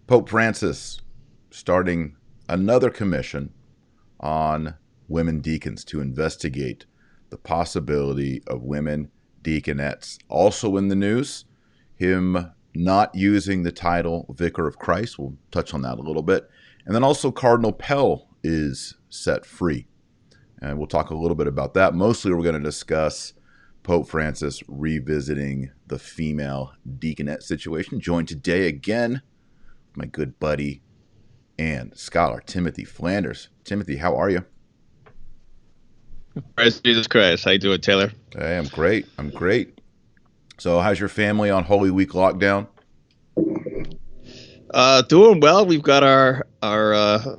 Pope Francis starting another commission on women deacons to investigate the possibility of women deaconettes. Also in the news, him not using the title Vicar of Christ. We'll touch on that a little bit. And then also Cardinal Pell is set free. And we'll talk a little bit about that. Mostly we're going to discuss Pope Francis revisiting the female deaconette situation. Joined today again, my good buddy and scholar, Timothy Flanders. Timothy, how are you? Praise Jesus Christ. How you doing, Taylor? Hey, I'm great. So how's your family on Holy Week lockdown? Doing well. We've got our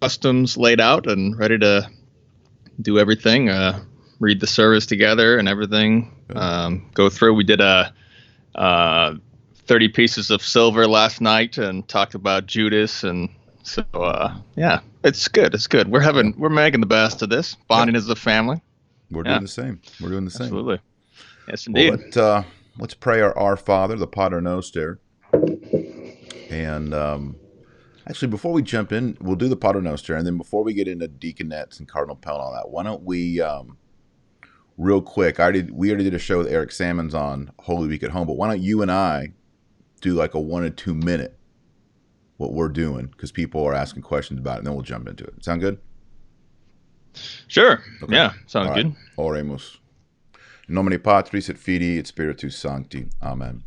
customs laid out and ready to do everything. Read the service together and everything. Go through. We did 30 pieces of silver last night and talked about Judas, and so yeah, it's good. It's good. We're making the best of this. Bonding as a family. We're doing the same. Absolutely. Yes, indeed. Well, let's pray our Father, the Pater Noster. And actually, before we jump in, we'll do the Pater Noster, and then before we get into deaconettes and Cardinal Pell and all that, why don't we, real quick, we already did a show with Eric Sammons on Holy Week at Home, but why don't you and I do like a 1 or 2 minute what we're doing, because people are asking questions about it, and then we'll jump into it. Sound good? Sure. Okay. Yeah, sounds good. Oremus. In nomine Patris et Filii et Spiritus Sancti. Amen.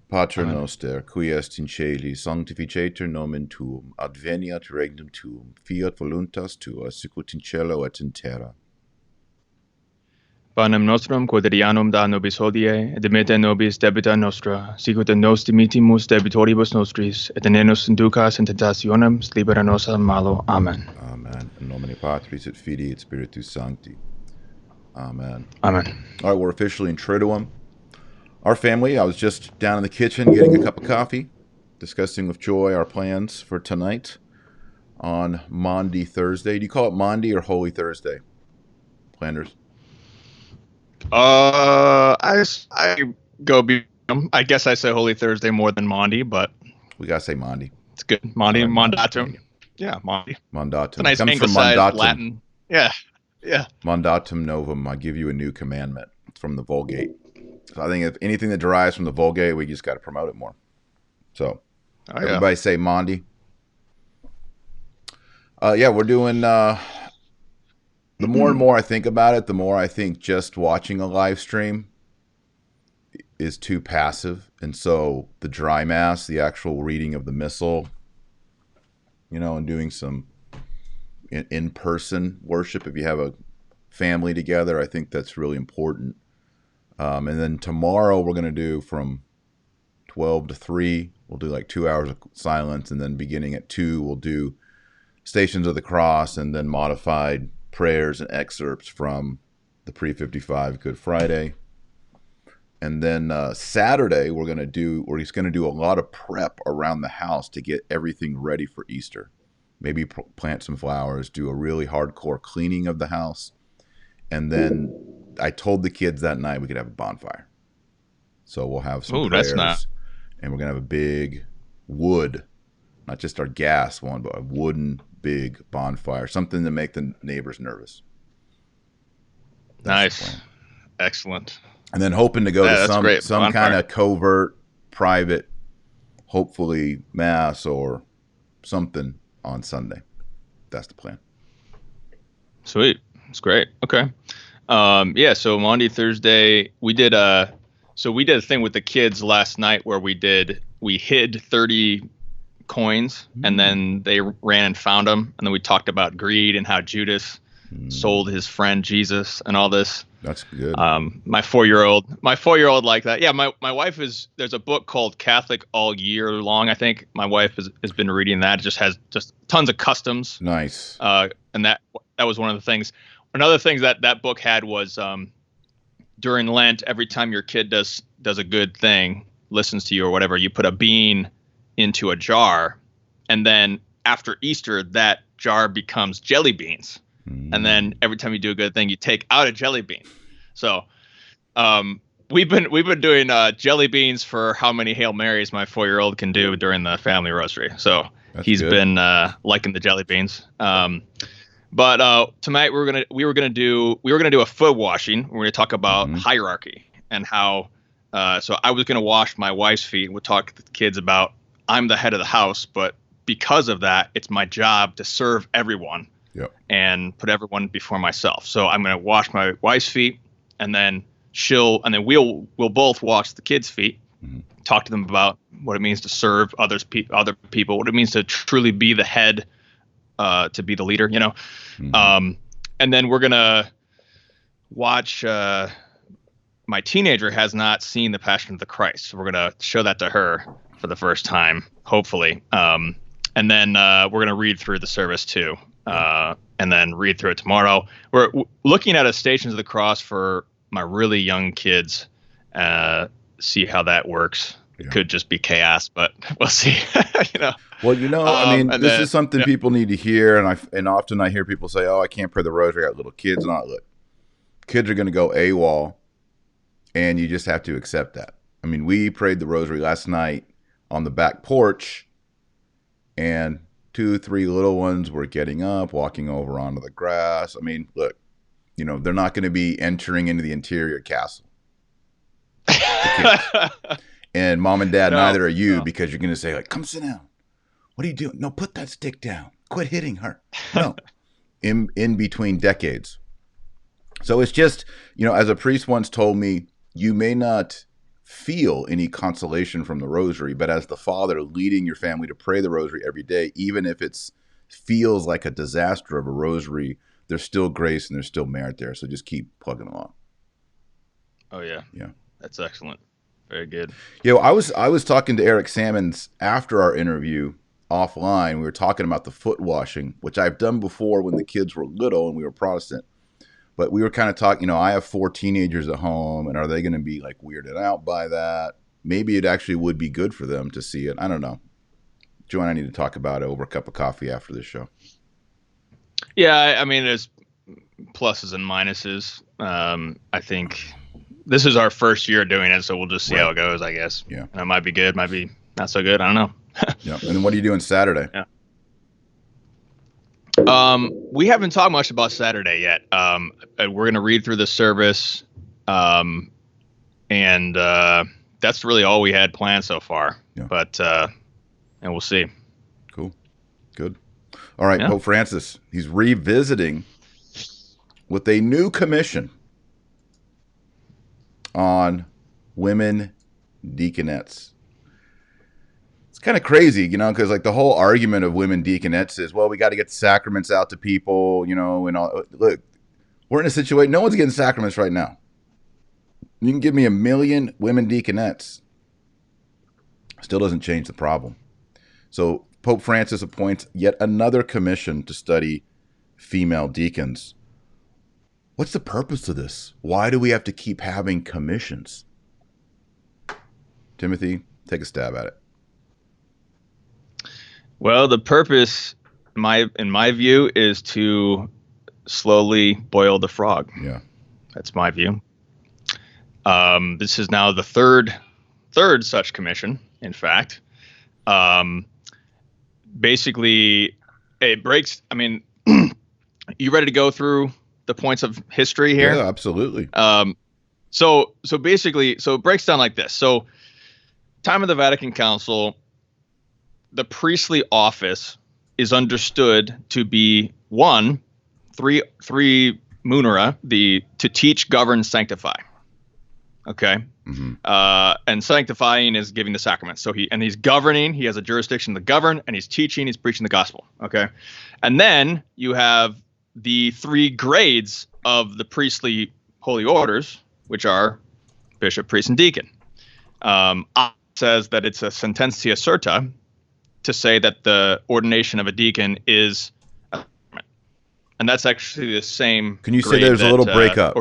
Pater noster, qui est in caeli, sanctificetur nomen tuum, adveniat regnum tuum, fiat voluntas tua, sicut in cielo et in terra. Panem nostrum quotidianum da nobis hodie, et dimitte nobis debita nostra, sicut nos dimittimus debitoribus nostris, et ne nos inducas in tentationem, libera nos a malo. Amen. Amen. In nomine Patris et Filii et Spiritus Sancti. Amen. Amen. All right, we're officially in Triduum. Our family, I was just down in the kitchen getting a cup of coffee, discussing with Joy our plans for tonight on Maundy Thursday. Do you call it Maundy or Holy Thursday, Flanders? I go be. I guess I say Holy Thursday more than Maundy, but We gotta say Maundy. it's good. Maundy, All right, Mandatum. Yeah, Maundy. Mandatum. It's a nice Comes from anglicized Mandatum. Latin. Yeah. Mandatum novum. I give you a new commandment. It's from the Vulgate. So I think if anything that derives from the Vulgate, we just got to promote it more. So everybody say Maundy. Yeah, we're doing. The more and more I think about it, the more I think just watching a live stream is too passive. And so the dry mass, the actual reading of the missal, and doing some in-person worship, if you have a family together, I think that's really important. And then tomorrow we're going to do from 12 to 3. We'll do like 2 hours of silence. And then beginning at 2, we'll do Stations of the Cross and then modified prayers and excerpts from the pre-55 Good Friday. And then Saturday we're just going to do a lot of prep around the house to get everything ready for Easter. Maybe plant some flowers, do a really hardcore cleaning of the house. And then I told the kids that night we could have a bonfire. So we'll have some prayers. That's nice. And we're going to have a big wood, not just our gas one, but a wooden big bonfire, something to make the neighbors nervous. That's nice. Excellent. And then hoping to go to some kind of covert, private, hopefully mass or something on Sunday. That's the plan. Sweet. It's great. Okay. So Maundy Thursday, we did a thing with the kids last night where we hid 30 coins and then they ran and found them, and then we talked about greed and how Judas sold his friend Jesus and all this. That's good. My 4-year-old like that. Yeah, my wife there's a book called Catholic All Year Long. I think my wife has been reading that. It just has tons of customs. Nice. And that was one of the things. Another thing that book had was during Lent, every time your kid does a good thing, listens to you or whatever, you put a bean into a jar, and then after Easter, that jar becomes jelly beans. And then every time you do a good thing, you take out a jelly bean. So we've been doing jelly beans for how many Hail Marys my 4-year-old can do during the family rosary. So he's good. been liking the jelly beans. But tonight we were gonna do a foot washing. We're gonna talk about hierarchy and how. So I was gonna wash my wife's feet. We'll talk to the kids about I'm the head of the house, but because of that, it's my job to serve everyone and put everyone before myself. So I'm gonna wash my wife's feet, and then we'll both wash the kids' feet. Talk to them about what it means to serve other people, what it means to truly be the head. To be the leader, and then we're gonna watch. My teenager has not seen The Passion of the Christ, so we're gonna show that to her for the first time, hopefully. And then we're gonna read through the service too, and then read through it tomorrow. We're looking at a Stations of the Cross for my really young kids. See how that works. It could just be chaos, but we'll see. Well, I mean, this is something people need to hear, and often I hear people say, "Oh, I can't pray the rosary. I got little kids." Not look, kids are going to go AWOL, and you just have to accept that. I mean, we prayed the rosary last night on the back porch, and 2, 3 little ones were getting up, walking over onto the grass. I mean, look, they're not going to be entering into the interior castle. And mom and dad, neither are you, because you're going to say, like, come sit down. What are you doing? No, put that stick down. Quit hitting her. No. In between decades. So it's just, as a priest once told me, you may not feel any consolation from the rosary, but as the father leading your family to pray the rosary every day, even if it feels like a disaster of a rosary, there's still grace and there's still merit there. So just keep plugging along. Oh, yeah. Yeah. That's excellent. Very good. I was talking to Eric Sammons after our interview offline. We were talking about the foot washing, which I've done before when the kids were little and we were Protestant. But we were kind of talking, I have 4 teenagers at home, and are they going to be like weirded out by that? Maybe it actually would be good for them to see it. I don't know. Joe and I need to talk about it over a cup of coffee after this show. Yeah, I mean, there's pluses and minuses. I think this is our first year doing it, so we'll just see how it goes, I guess. Yeah. And it might be good, might be not so good. I don't know. Yeah. And then what are you doing Saturday? Yeah. We haven't talked much about Saturday yet. We're going to read through the service. And that's really all we had planned so far. Yeah. But, and we'll see. Cool. Good. All right. Yeah. Pope Francis, he's revisiting with a new commission on women deaconettes. It's kind of crazy, because like the whole argument of women deaconettes is, well, we got to get the sacraments out to people, and all. Look, we're in a situation, no one's getting sacraments right now. You can give me 1 million women deaconettes. Still doesn't change the problem. So Pope Francis appoints yet another commission to study female deacons. What's the purpose of this? Why do we have to keep having commissions? Timothy, take a stab at it. Well, the purpose, in my view, is to slowly boil the frog. Yeah, that's my view. This is now the third such commission. In fact, basically, it breaks. I mean, you ready to go through the points of history here? Yeah, absolutely. So basically, it breaks down like this. So, time of the Vatican Council, the priestly office is understood to be three munera, to teach, govern, sanctify. Okay. Mm-hmm. And sanctifying is giving the sacraments. So he's governing, he has a jurisdiction to govern, and he's teaching, he's preaching the gospel. Okay. And then you have the 3 grades of the priestly holy orders, which are bishop, priest, and deacon. Says that it's a sententia certa to say that the ordination of a deacon is a sacrament. And that's actually the same. Can you say there's a little breakup?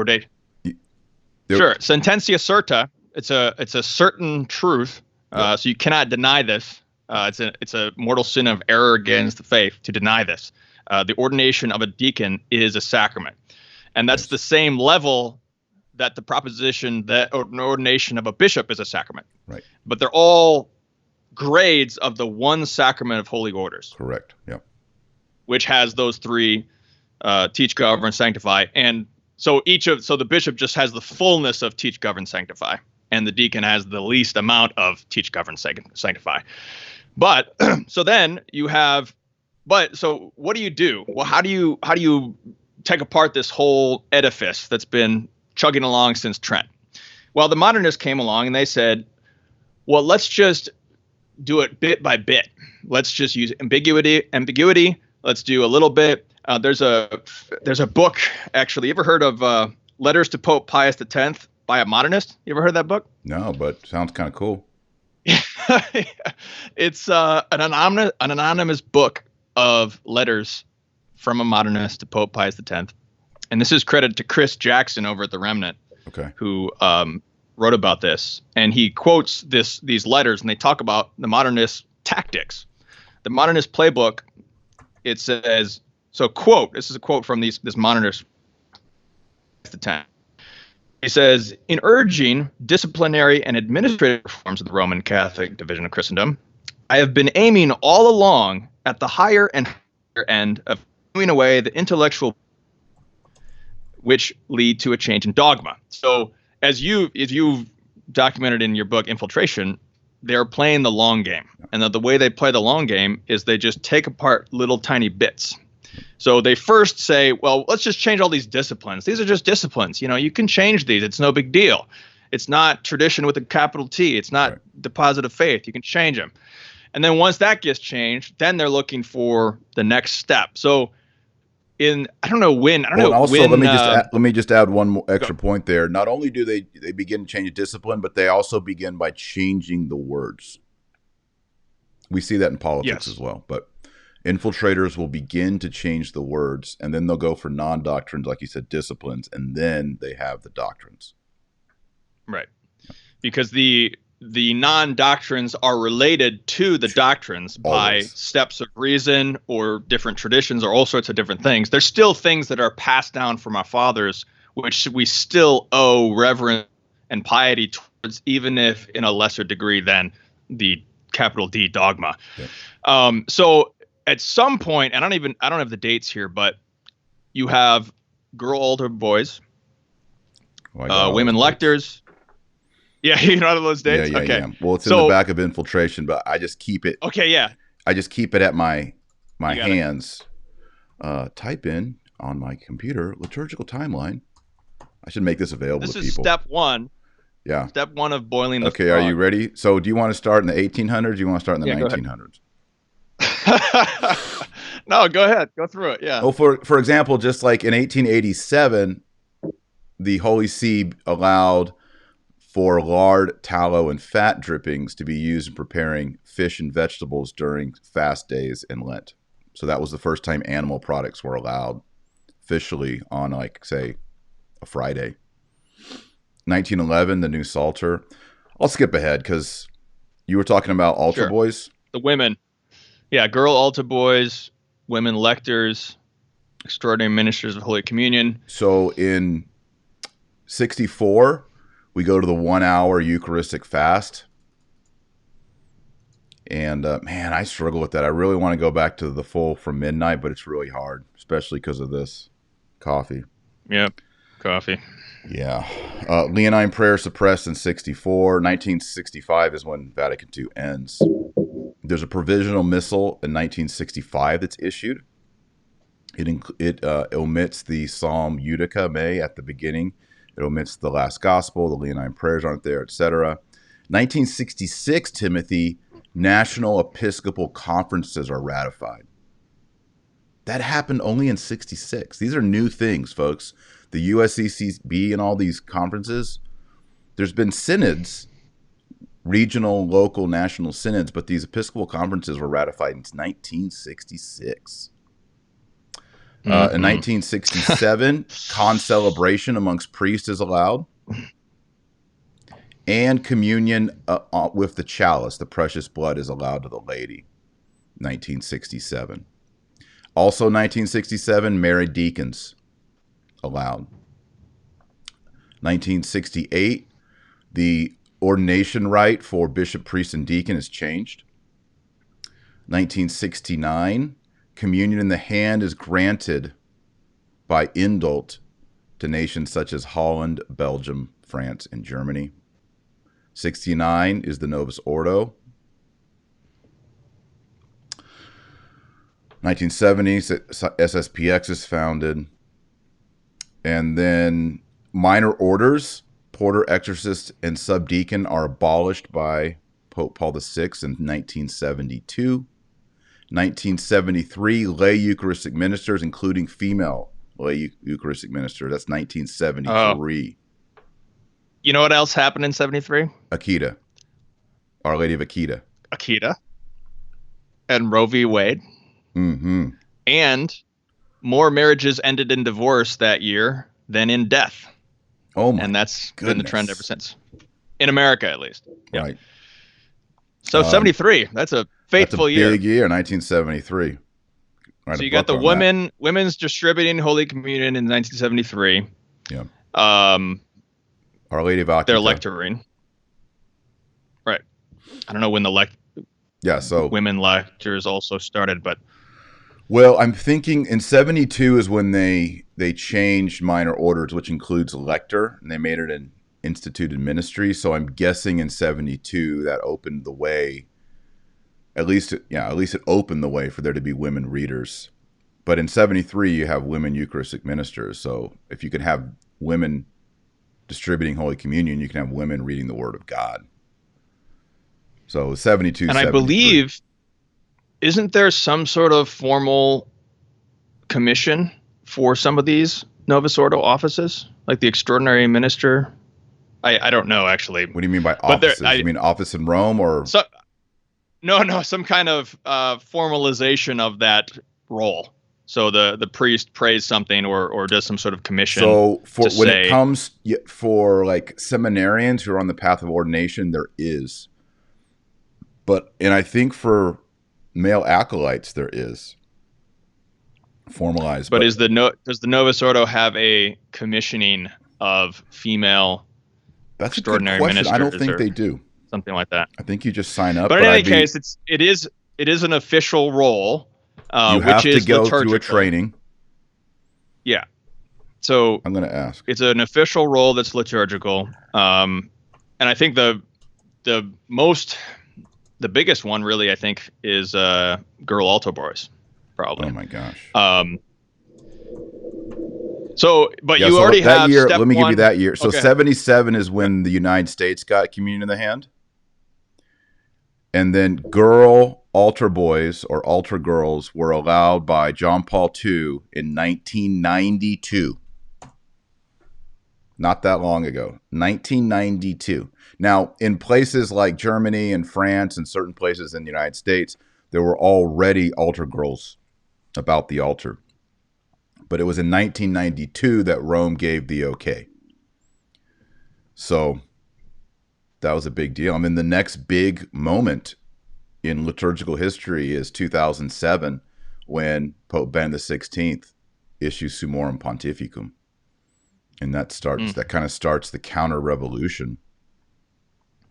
Sure. Sententia certa, it's a certain truth. So you cannot deny this. It's a mortal sin of error against the faith to deny this. The ordination of a deacon is a sacrament. And that's the same level that the proposition that an ordination of a bishop is a sacrament. Right. But they're all grades of the one sacrament of holy orders. Correct. Yeah. Which has those three: teach, govern, sanctify. And so the bishop just has the fullness of teach, govern, sanctify, and the deacon has the least amount of teach, govern, sanctify. But so then you have, so what do you do? Well, how do you take apart this whole edifice that's been chugging along since Trent? Well, the Modernists came along and they said, well, let's just do it bit by bit. Let's just use ambiguity. Let's do a little bit. There's a book, actually. You ever heard of Letters to Pope Pius X by a Modernist? You ever heard that book? No, but sounds kind of cool. It's an anonymous book of letters from a Modernist to Pope Pius X. And this is credited to Chris Jackson over at the Remnant, who wrote about this. And he quotes these letters, and they talk about the Modernist tactics. The Modernist playbook, it says, so quote, this is a quote from this Modernist at the time. He says, in urging disciplinary and administrative reforms of the Roman Catholic division of Christendom, I have been aiming all along at the higher and higher end of doing away the intellectual which lead to a change in dogma. So as you've documented in your book, Infiltration, they're playing the long game. And the way they play the long game is they just take apart little tiny bits. So they first say, well, let's just change all these disciplines. These are just disciplines. You can change these. It's no big deal. It's not tradition with a capital T. It's not deposit of faith. You can change them. And then once that gets changed, then they're looking for the next step. So let me just add one more extra point there. Not only do they begin to change discipline, but they also begin by changing the words. We see that in politics as well, but infiltrators will begin to change the words, and then they'll go for non-doctrines, like you said, disciplines, and then they have the doctrines. Right. Because the non-doctrines are related to the doctrines by steps of reason or different traditions or all sorts of different things. There's still things that are passed down from our fathers, which we still owe reverence and piety towards, even if in a lesser degree than the capital D dogma. Yeah. So at some point, and I don't have the dates here, but you have girl altar boys, women lectors. Yeah, you know those dates? Yeah. Well, it's in the back of Infiltration, but I just keep it. Okay, yeah. I just keep it at my hands. Type in on my computer, liturgical timeline. I should make this available to people. This is step one. Yeah. Step one of boiling the frog. Are you ready? So do you want to start in the 1800s? Or do you want to start in the 1900s? No, go ahead. Go through it. Yeah. Well, for example, just like in 1887, the Holy See allowed for lard, tallow, and fat drippings to be used in preparing fish and vegetables during fast days in Lent. So that was the first time animal products were allowed officially on, like, say, a Friday. 1911, the new Psalter. I'll skip ahead because you were talking about altar boys. The women. Yeah, girl altar boys, women lectors, extraordinary ministers of Holy Communion. So in 64, we go to the 1 hour Eucharistic fast. And man, I struggle with that. I really want to go back to the full from midnight, but it's really hard, especially because of this coffee. Yep, coffee. Yeah. Leonine prayer suppressed in 64. 1965 is when Vatican II ends. There's a provisional missal in 1965 that's issued. It omits the Psalm Judica Me at the beginning. It omits the last gospel. The Leonine prayers aren't there, etc. 1966, Timothy, national episcopal conferences are ratified. That happened only in 66. These are new things, folks. The USCCB and all these conferences, there's been synods, regional, local, national synods, but these episcopal conferences were ratified in 1966. In 1967, concelebration amongst priests is allowed. And communion with the chalice, the precious blood, is allowed to the laity. 1967. Also 1967, married deacons allowed. 1968, the ordination rite for bishop, priest, and deacon is changed. 1969, communion in the hand is granted by indult to nations such as Holland, Belgium, France, and Germany. 69 is the Novus Ordo. 1970, SSPX is founded. And then minor orders, porter, exorcist, and subdeacon are abolished by Pope Paul VI in 1972. 1973, lay Eucharistic ministers, including female lay Eucharistic ministers. That's 1973. You know what else happened in 73? Akita. Our Lady of Akita. Akita. And Roe v. Wade. Mm-hmm. And more marriages ended in divorce that year than in death. Oh my And that's goodness. been the trend ever since. In America, at least. Yeah. Right. So 73, that's a fateful That's a big year, 1973. So you got the women's distributing Holy Communion in 1973. Yeah. Our Lady of Akita. They're lecturing. Right. I don't know when the women lectures also started, but well, I'm thinking in 72 is when they changed minor orders, which includes lector, and they made it an instituted ministry. So I'm guessing in 72 that opened the way. At least it opened the way for there to be women readers. But in 73, you have women Eucharistic ministers. So if you can have women distributing Holy Communion, you can have women reading the Word of God. So 72, and I believe, isn't there some sort of formal commission for some of these Novus Ordo offices, like the extraordinary minister? I don't know, actually. What do you mean by offices? You mean office in Rome or? No, some kind of formalization of that role. So the priest prays something or does some sort of commission. So it comes for like seminarians who are on the path of ordination, there is. And I think for male acolytes there is formalized. But does the Novus Ordo have a commissioning of female extraordinary ministers? I don't think they do. Something like that. I think you just sign up. But in any case, it is an official role. You have which is to go liturgical. through a training. Yeah. So I'm going to ask. It's an official role that's liturgical. And I think the biggest one really, I think, is girl altar boys, probably. Oh my gosh. You already have year, step let me one. give you that year. So okay. 77 is when the United States got communion in the hand. And then girl altar boys or altar girls were allowed by John Paul II in 1992. Not that long ago. 1992. Now, in places like Germany and France and certain places in the United States, there were already altar girls about the altar. But it was in 1992 that Rome gave the okay. So that was a big deal. I mean, the next big moment in liturgical history is 2007 when Pope Benedict XVI issues Summorum Pontificum. And that kind of starts the counter-revolution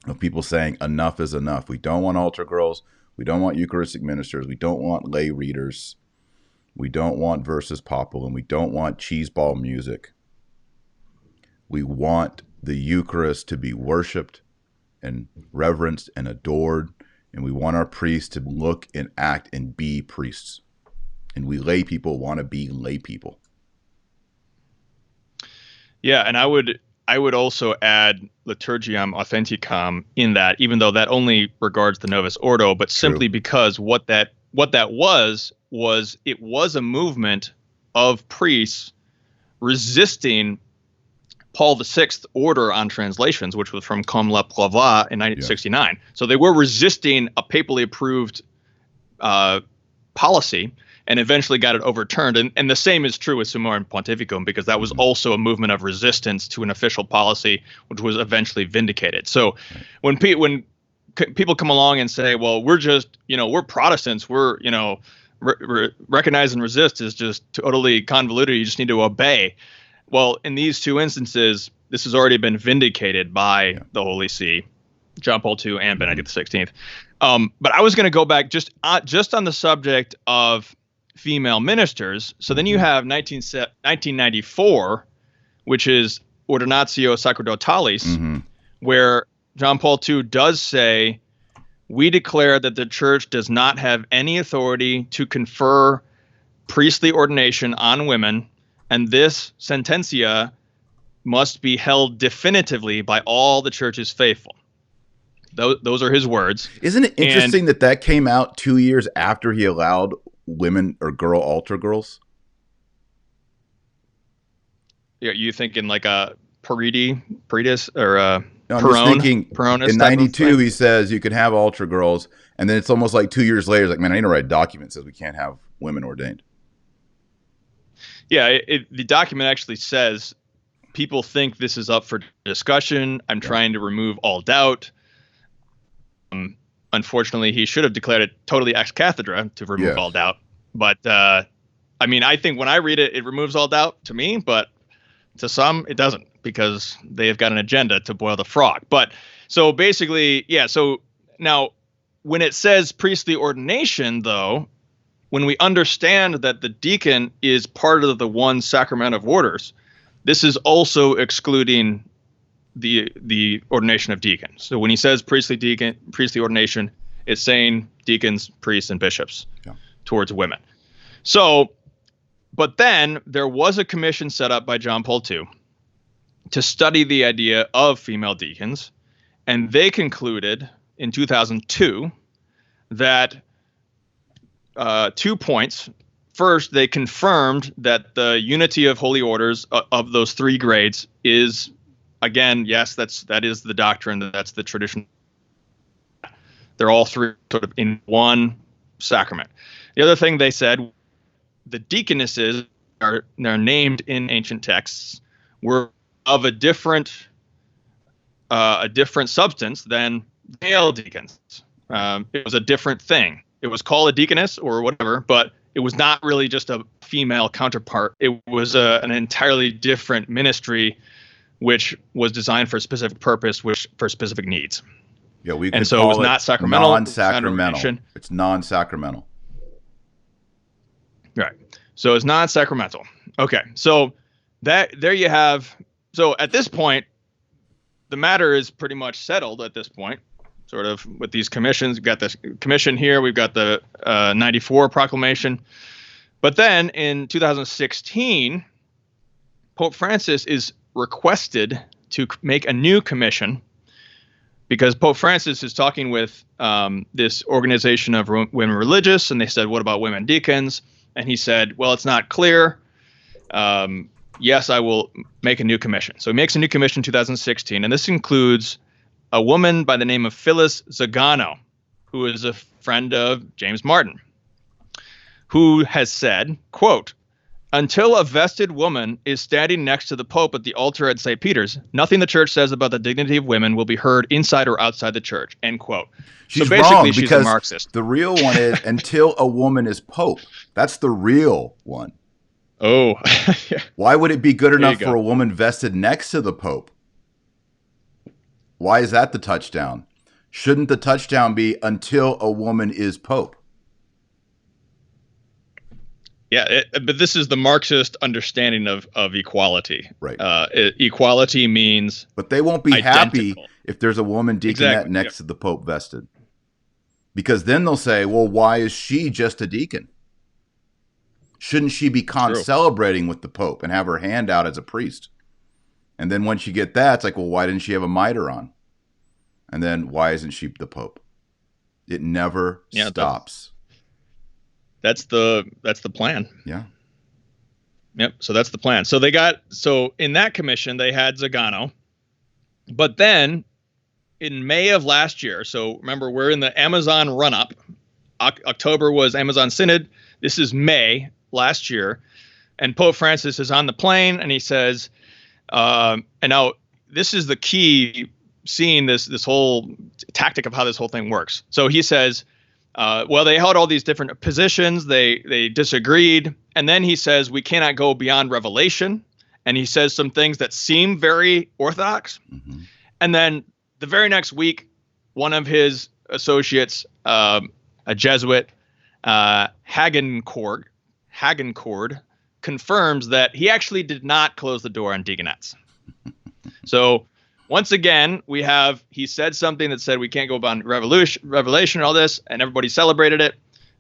of people saying enough is enough. We don't want altar girls. We don't want Eucharistic ministers. We don't want lay readers. We don't want versus populum. We don't want cheeseball music. We want the Eucharist to be worshipped and reverenced and adored. And we want our priests to look and act and be priests. And we lay people want to be lay people. Yeah, and I would also add Liturgiam Authenticam in that, even though that only regards the Novus Ordo, but simply because what that was it was a movement of priests resisting Paul VI's order on translations, which was from Comme la Prévoit in 1969. Yeah. So they were resisting a papally approved policy and eventually got it overturned. And the same is true with Summorum Pontificum, because that was also a movement of resistance to an official policy, which was eventually vindicated. So when people come along and say, well, we're just, we're Protestants, we're, recognize and resist is just totally convoluted. You just need to obey. Well, in these two instances, this has already been vindicated by the Holy See, John Paul II and Benedict XVI. But I was going to go back just on the subject of female ministers. So then you have 1994, which is Ordinatio Sacerdotalis, where John Paul II does say, we declare that the church does not have any authority to confer priestly ordination on women, and this sententia must be held definitively by all the church's faithful. Those are his words. Isn't it interesting that came out 2 years after he allowed women or girl altar girls? Yeah, you thinking like a Paredes or no, I'm just thinking Peronis in 92 he says you can have altar girls, and then it's almost like 2 years later, it's like, man, I need to write a document that says we can't have women ordained. Yeah, the document actually says people think this is up for discussion. I'm trying to remove all doubt. Unfortunately, he should have declared it totally ex cathedra to remove all doubt. But I mean, I think when I read it, it removes all doubt to me, but to some, it doesn't, because they've got an agenda to boil the frog. But so basically, so now when it says priestly ordination, though, when we understand that the deacon is part of the one sacrament of orders, this is also excluding the ordination of deacons. So when he says priestly ordination, it's saying deacons, priests, and bishops towards women. So, but then there was a commission set up by John Paul II to study the idea of female deacons, and they concluded in 2002 that 2 points. First, they confirmed that the unity of holy orders of those 3 grades is, again, yes, that is the doctrine, that's the tradition. They're all 3 sort of in one sacrament. The other thing they said, the deaconesses they're named in ancient texts were of a different substance than male deacons. It was a different thing. It was called a deaconess or whatever, but it was not really just a female counterpart. It was an entirely different ministry, which was designed for a specific purpose, for specific needs. Yeah, we and so it was not sacramental. Non-sacramental. It's non-sacramental. Right. So it's non-sacramental. Okay. So there you have. So at this point, the matter is pretty much settled at this point. Sort of with these commissions, we've got this commission here, we've got the 94 proclamation. But then in 2016, Pope Francis is requested to make a new commission because Pope Francis is talking with this organization of women religious, and they said, what about women deacons? And he said, well, it's not clear. Yes, I will make a new commission. So he makes a new commission in 2016, and this includes a woman by the name of Phyllis Zagano, who is a friend of James Martin, who has said, quote, until a vested woman is standing next to the Pope at the altar at St. Peter's, nothing the church says about the dignity of women will be heard inside or outside the church, end quote. She's so basically, wrong, she's a Marxist. The real one is until a woman is Pope. That's the real one. Oh. Yeah. Why would it be good enough for a woman vested next to the Pope? Why is that the touchdown? Shouldn't the touchdown be until a woman is Pope? Yeah, but this is the Marxist understanding of equality. Right. Equality means but they won't be identical. happy if there's a woman deaconette next to the Pope vested. Because then they'll say, well, why is she just a deacon? Shouldn't she be celebrating with the Pope and have her hand out as a priest? And then once you get that, it's like, well, why didn't she have a mitre on? And then why isn't she the Pope? It never stops. That's the plan. Yeah. Yep. So that's the plan. So in that commission, they had Zagano. But then in May of last year, so remember, we're in the Amazon run-up. October was Amazon Synod. This is May last year. And Pope Francis is on the plane, and he says, and now this is the key, seeing this whole tactic of how this whole thing works. So he says, well, they held all these different positions. They disagreed. And then he says, we cannot go beyond revelation. and he says some things that seem very orthodox. Mm-hmm. And then the very next week, one of his associates, a Jesuit, Hagencord, confirms that he actually did not close the door on deaconettes. So once again, he said something that said we can't go beyond revelation and all this, and everybody celebrated it.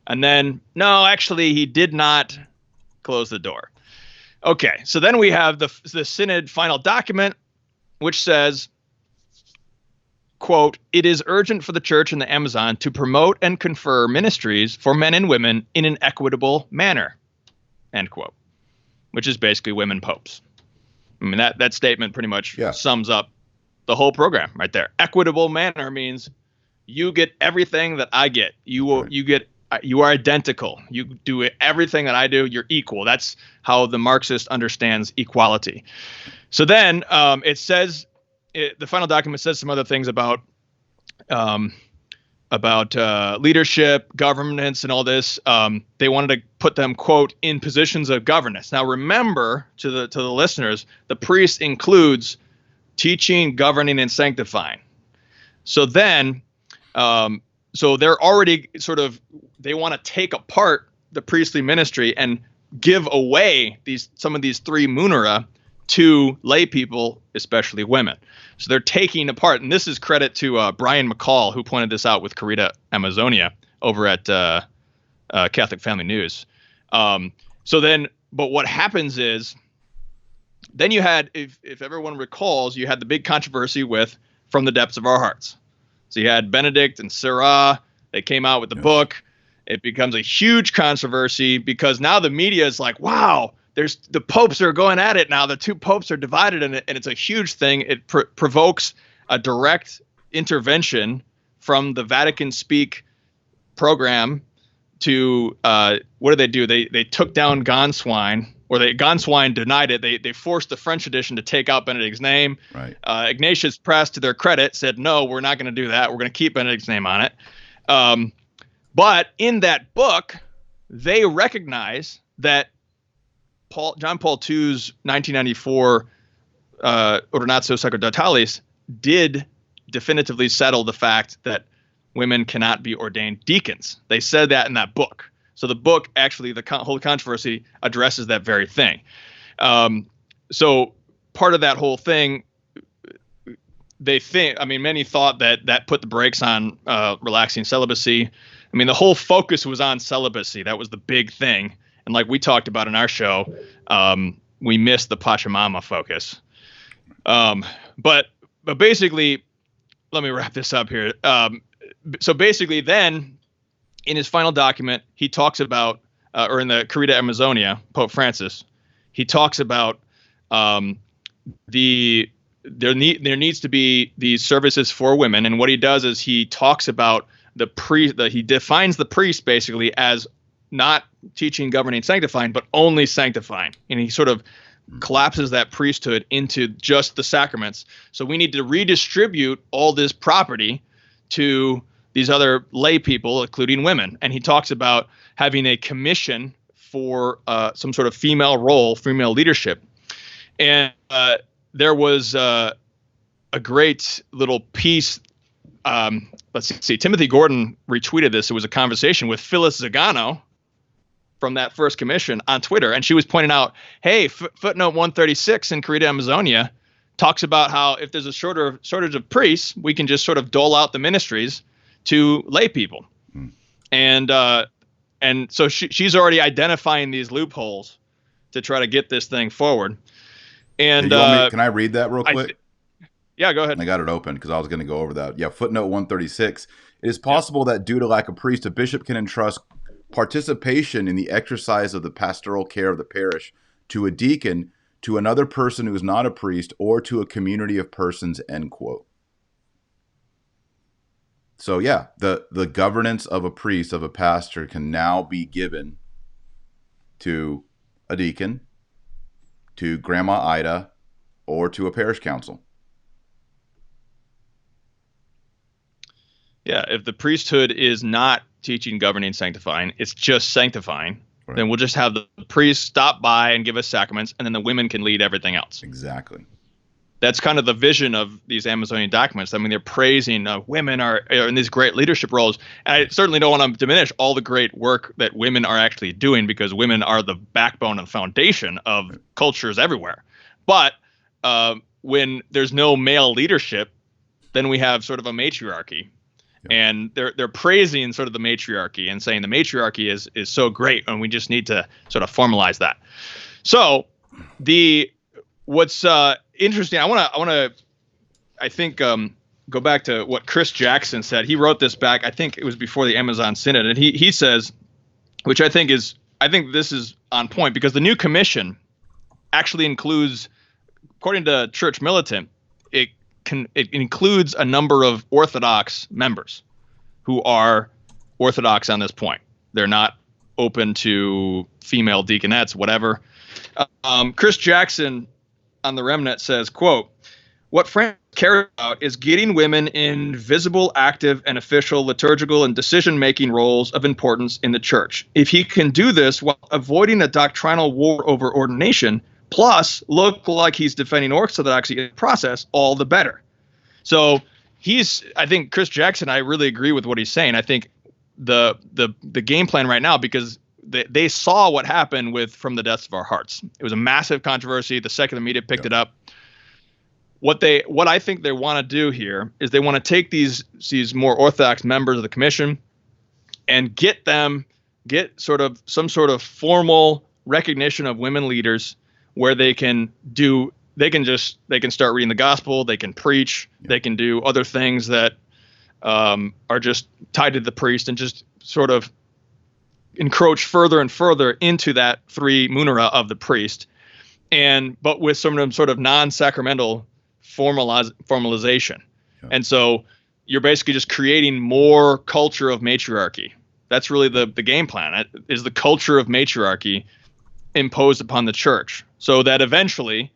And then, no, actually, he did not close the door. Okay, so then we have the Synod final document, which says, quote, "It is urgent for the Church in the Amazon to promote and confer ministries for men and women in an equitable manner," end quote, which is basically women popes. I mean, that statement pretty much sums up the whole program right there. Equitable manner means you get everything that I get. You are identical. You do everything that I do. You're equal. That's how the Marxist understands equality. So then it says, the final document says some other things about leadership, governance, and all this. They wanted to put them, quote, in positions of governance. Now, remember, to the listeners, the priest includes teaching, governing, and sanctifying. So then, so they're already they want to take apart the priestly ministry and give away some of these three munera to lay people, especially women. So they're taking apart, and this is credit to Brian McCall, who pointed this out with Carita Amazonia over at Catholic Family News. But what happens is, then you had, if everyone recalls, you had the big controversy with From the Depths of Our Hearts. So you had Benedict and Sarah. They came out with the book. It becomes a huge controversy because now the media is like, wow, the popes are going at it now. The two popes are divided, and it's a huge thing. It provokes a direct intervention from the Vatican Speak program to what do? They took down Gonswine, or Gonswine denied it. They forced the French edition to take out Benedict's name. Right. Ignatius Press, to their credit, said, no, we're not going to do that. We're going to keep Benedict's name on it. But in that book, they recognize that John Paul II's 1994 Ordinatio Sacerdotales did definitively settle the fact that women cannot be ordained deacons. They said that in that book. So the book, actually, the whole controversy addresses that very thing. So part of that whole thing, many thought that put the brakes on relaxing celibacy. I mean, the whole focus was on celibacy. That was the big thing. And like we talked about in our show, we missed the Pachamama focus. But basically, let me wrap this up here. So basically then, in his final document, he talks about, or in the Carita Amazonia, Pope Francis, he talks about there needs to be these services for women. And what he does is he talks about he defines the priest basically as not teaching, governing, sanctifying, but only sanctifying. And he sort of collapses that priesthood into just the sacraments. So we need to redistribute all this property to these other lay people, including women. And he talks about having a commission for some sort of female role, female leadership. And there was a great little piece. Let's see. Timothy Gordon retweeted this. It was a conversation with Phyllis Zagano from that first commission on Twitter. And she was pointing out, hey, footnote 136 in Carita Amazonia talks about how if there's a shortage of priests, we can just sort of dole out the ministries to lay people. And so she's already identifying these loopholes to try to get this thing forward. And can I read that real quick? Yeah, go ahead. I got it open because I was going to go over that. Yeah, footnote 136. It is possible that due to lack of priest, a bishop can entrust participation in the exercise of the pastoral care of the parish to a deacon, to another person who is not a priest, or to a community of persons, end quote. So yeah, the governance of a priest, of a pastor, can now be given to a deacon, to Grandma Ida, or to a parish council. Yeah, if the priesthood is not teaching, governing, sanctifying, it's just sanctifying, right, then we'll just have the priests stop by and give us sacraments, and then the women can lead everything else. Exactly. That's kind of the vision of these Amazonian documents. I mean, they're praising women are in these great leadership roles. And I certainly don't want to diminish all the great work that women are actually doing, because women are the backbone and foundation of cultures everywhere. But when there's no male leadership, then we have sort of a matriarchy. Yeah. And they're praising sort of the matriarchy and saying the matriarchy is so great, and we just need to sort of formalize that. So what's interesting, I think go back to what Chris Jackson said. He wrote this back, I think it was before the Amazon Synod, and he says, which I think this is on point, because the new commission actually includes, according to Church Militant, it includes a number of Orthodox members who are Orthodox on this point. They're not open to female deaconettes, whatever. Chris Jackson on the Remnant says, quote, "What France cares about is getting women in visible, active, and official liturgical and decision-making roles of importance in the church. If he can do this while avoiding a doctrinal war over ordination, plus look like he's defending orthodoxy in the process, all the better." So I think Chris Jackson, I really agree with what he's saying. I think the game plan right now, because they saw what happened from the Deaths of Our Hearts. It was a massive controversy. The secular media picked it up. What I think they want to do here is they want to take these more Orthodox members of the commission and get sort of some sort of formal recognition of women leaders, where they can start reading the gospel, they can preach, they can do other things that are just tied to the priest, and just sort of encroach further and further into that three munera of the priest, but with some sort of non-sacramental formalization. Yeah. And so you're basically just creating more culture of matriarchy. That's really the game plan, is the culture of matriarchy imposed upon the church, so that eventually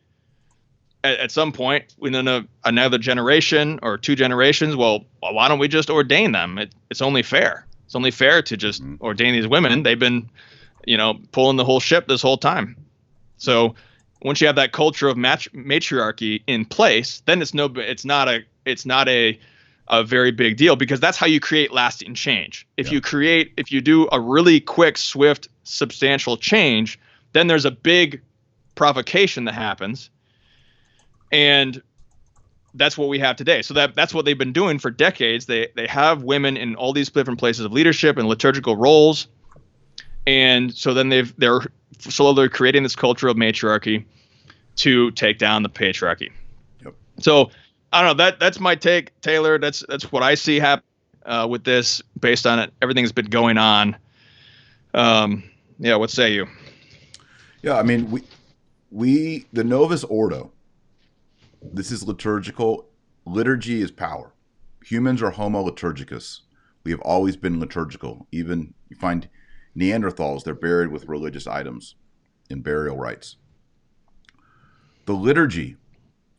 at some point within another generation or two generations, well, why don't we just ordain them? It's only fair. It's only fair to just ordain these women. They've been, pulling the whole ship this whole time. So once you have that culture of matriarchy in place, then it's not a very big deal, because that's how you create lasting change. If you do a really quick, swift, substantial change, then there's a big provocation that happens. And that's what we have today. So that's what they've been doing for decades. They have women in all these different places of leadership and liturgical roles. And so then they're slowly creating this culture of matriarchy to take down the patriarchy. Yep. So I don't know, that's my take, Taylor. That's what I see happen with this, based on everything that's been going on. What say you? Yeah, I mean, the Novus Ordo, this is liturgical. Liturgy is power. Humans are homo liturgicus. We have always been liturgical. Even you find Neanderthals, they're buried with religious items in burial rites. The liturgy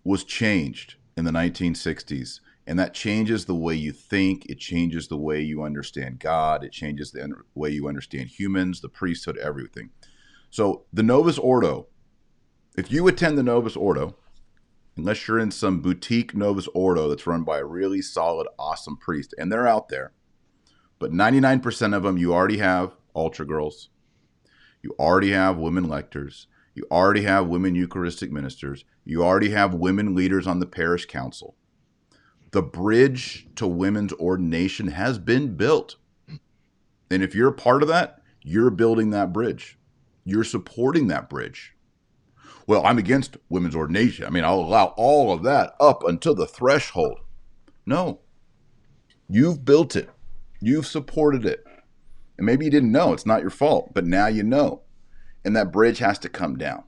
was changed in the 1960s, and that changes the way you think. It changes the way you understand God. It changes the way you understand humans, the priesthood, everything. So the Novus Ordo, if you attend the Novus Ordo, unless you're in some boutique Novus Ordo that's run by a really solid, awesome priest, and they're out there, but 99% of them, you already have altar girls, you already have women lectors, you already have women Eucharistic ministers, you already have women leaders on the parish council. The bridge to women's ordination has been built. And if you're a part of that, you're building that bridge. You're supporting that bridge. Well, I'm against women's ordination. I mean, I'll allow all of that up until the threshold. No. You've built it. You've supported it. And maybe you didn't know. It's not your fault. But now you know. And that bridge has to come down.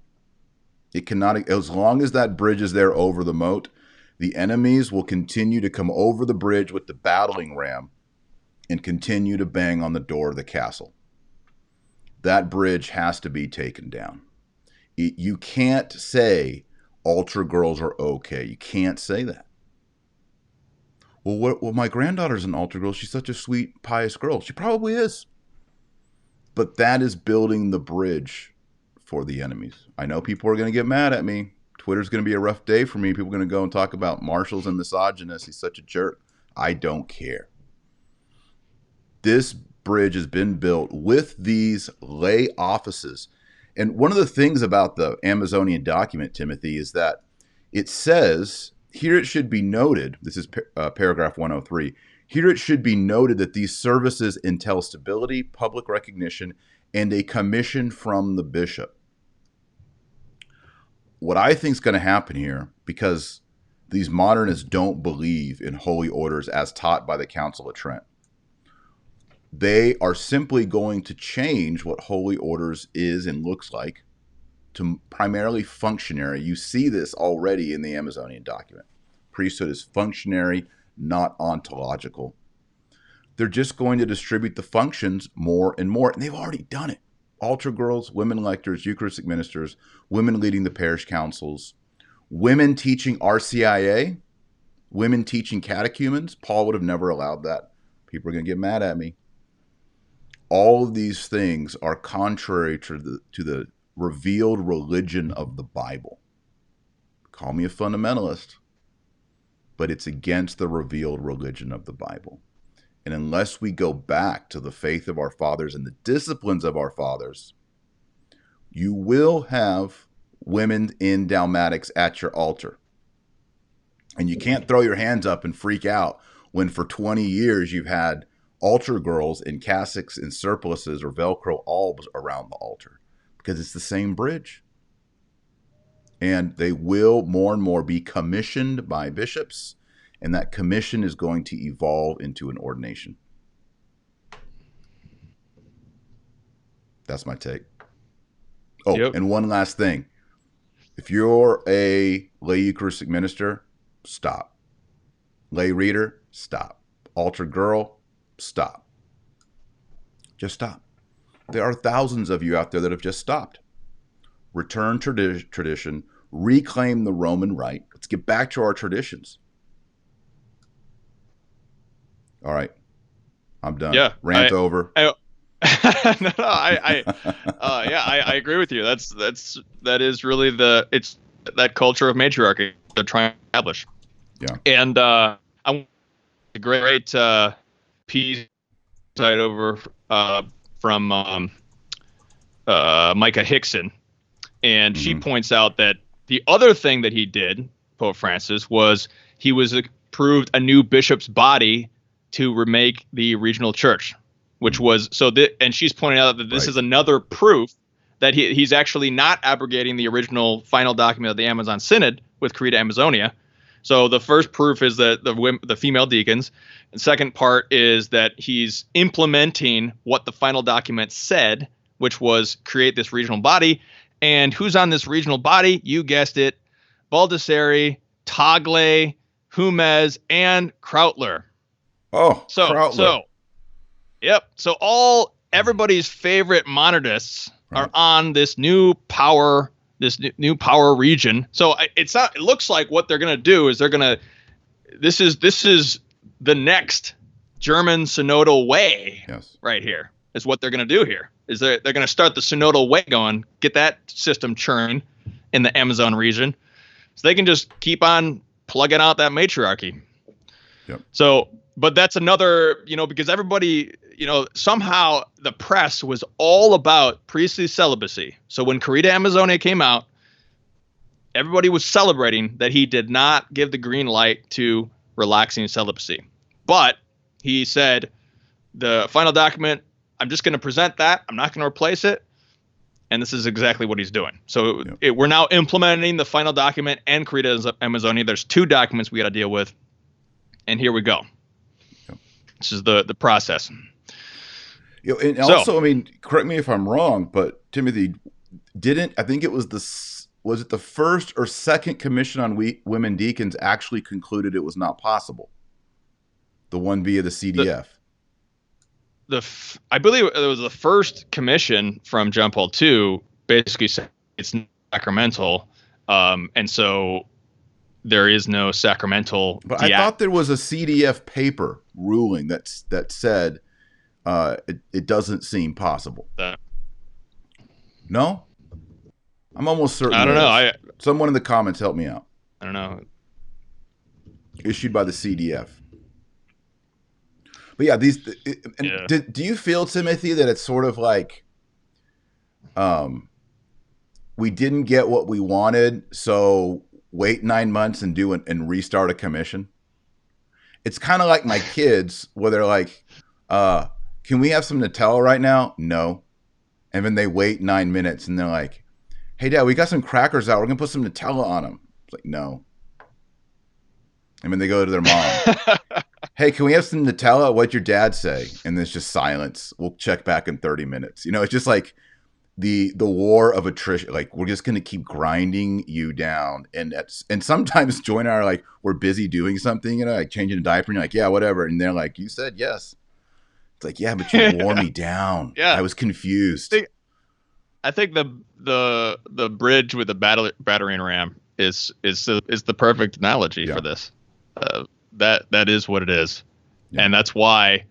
It cannot, as long as that bridge is there over the moat, the enemies will continue to come over the bridge with the battling ram and continue to bang on the door of the castle. That bridge has to be taken down. You can't say altar girls are okay. You can't say that. Well, my granddaughter's an altar girl. She's such a sweet, pious girl. She probably is. But that is building the bridge for the enemies. I know people are going to get mad at me. Twitter's going to be a rough day for me. People are going to go and talk about Marshall's a misogynist. He's such a jerk. I don't care. This bridge has been built with these lay offices. And one of the things about the Amazonian document, Timothy, is that it says, here it should be noted, this is paragraph 103, here it should be noted that these services entail stability, public recognition, and a commission from the bishop. What I think is going to happen here, because these modernists don't believe in holy orders as taught by the Council of Trent, they are simply going to change what holy orders is and looks like to primarily functionary. You see this already in the Amazonian document. Priesthood is functionary, not ontological. They're just going to distribute the functions more and more, and they've already done it. Altar girls, women lectors, Eucharistic ministers, women leading the parish councils, women teaching RCIA, women teaching catechumens. Paul would have never allowed that. People are going to get mad at me. All of these things are contrary to the revealed religion of the Bible. Call me a fundamentalist, but it's against the revealed religion of the Bible. And unless we go back to the faith of our fathers and the disciplines of our fathers, you will have women in dalmatics at your altar. And you can't throw your hands up and freak out when for 20 years you've had altar girls in cassocks and surplices or Velcro albs around the altar, because it's the same bridge. And they will more and more be commissioned by bishops, and that commission is going to evolve into an ordination. That's my take. Oh, yep. And one last thing. If you're a lay Eucharistic minister, stop. Lay reader, stop. Altar girl, stop. Just stop. There are thousands of you out there that have just stopped. Return tradition, reclaim the Roman rite. Let's get back to our traditions. All right, I'm done. Yeah, rant over. I agree with you. That is really it's that culture of matriarchy they're trying to establish. Yeah, and I want a great piece side over from Micah Hickson, and she points out that the other thing that he did, Pope Francis, was he was approved a new bishop's body to remake the regional church, which was and she's pointing out that this is another proof that he's actually not abrogating the original final document of the Amazon Synod with Credo Amazonia. So the first proof is that the female deacons, and second part is that he's implementing what the final document said, which was create this regional body. And who's on this regional body? You guessed it, Baldessari, Tagle, Humes, and Krautler. Oh, Krautler. So everybody's favorite Modernists are on this new power, new power region. So it looks like what they're going to do is this is the next German synodal way. Yes. Right here is what they're going to do here. Is they're going to start the synodal way going, get that system churning in the Amazon region, so they can just keep on plugging out that matriarchy. Yep. So, but that's another, because everybody, somehow the press was all about priestly celibacy. So when Credo Amazonia came out, everybody was celebrating that he did not give the green light to relaxing celibacy. But he said, the final document, I'm just going to present that. I'm not going to replace it. And this is exactly what he's doing. So we're now implementing the final document and Credo Amazonia. There's two documents we got to deal with. And here we go. Yep. This is the process. And also, I mean, correct me if I'm wrong, but Timothy, I think it was was it the first or second commission on women deacons actually concluded it was not possible? The one via the CDF. I believe it was the first commission from John Paul II basically said it's sacramental. And so there is no sacramental. But I thought there was a CDF paper ruling that said it doesn't seem possible. No? I'm almost certain. I don't know. Someone in the comments help me out. I don't know. Issued by the CDF. But yeah, do you feel, Timothy, that it's sort of like we didn't get what we wanted, so wait 9 months and and restart a commission? It's kind of like my kids where they're like, can we have some Nutella right now? No. And then they wait 9 minutes and they're like, hey, Dad, we got some crackers out. We're going to put some Nutella on them. It's like, no. And then they go to their mom. Hey, can we have some Nutella? What'd your dad say? And there's just silence. We'll check back in 30 minutes. You know, it's just like the war of attrition. Like, we're just going to keep grinding you down. And sometimes Joy and I are like, we're busy doing something, you know, like changing a diaper. And you're like, yeah, whatever. And they're like, you said yes. It's like, yeah, but you wore me down. Yeah. I was confused. I think the bridge with the battering ram is the perfect analogy for this. That is what it is. Yeah. And that's why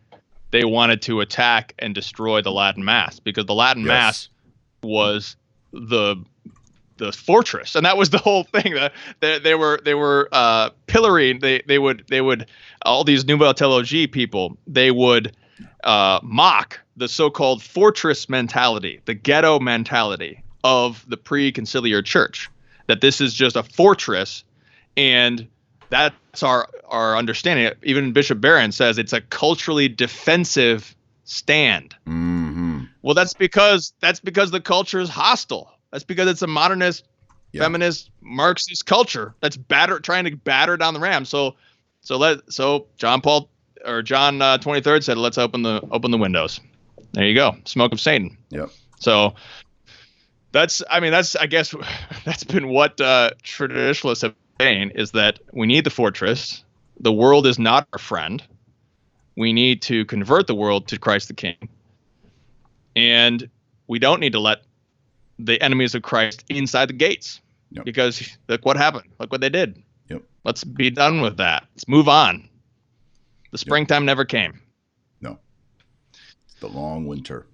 they wanted to attack and destroy the Latin Mass, because the Latin Mass was the fortress, and that was the whole thing. That they were pillorying. They would all these Nouvelle Theologie people, they would mock the so-called fortress mentality, the ghetto mentality of the pre-conciliar church, that this is just a fortress, and that's our understanding. Even Bishop Barron says it's a culturally defensive stand. Mm-hmm. Well, that's because the culture is hostile. That's because it's a modernist, feminist, Marxist culture that's trying to batter down the ram. So John 23rd said, let's open the windows. There you go. Smoke of Satan. Yep. So I guess that's been what traditionalists have saying, is that we need the fortress. The world is not our friend. We need to convert the world to Christ the King. And we don't need to let the enemies of Christ inside the gates. Yep. Because look what happened. Look what they did. Yep. Let's be done with that. Let's move on. The springtime never came. No. It's the long winter.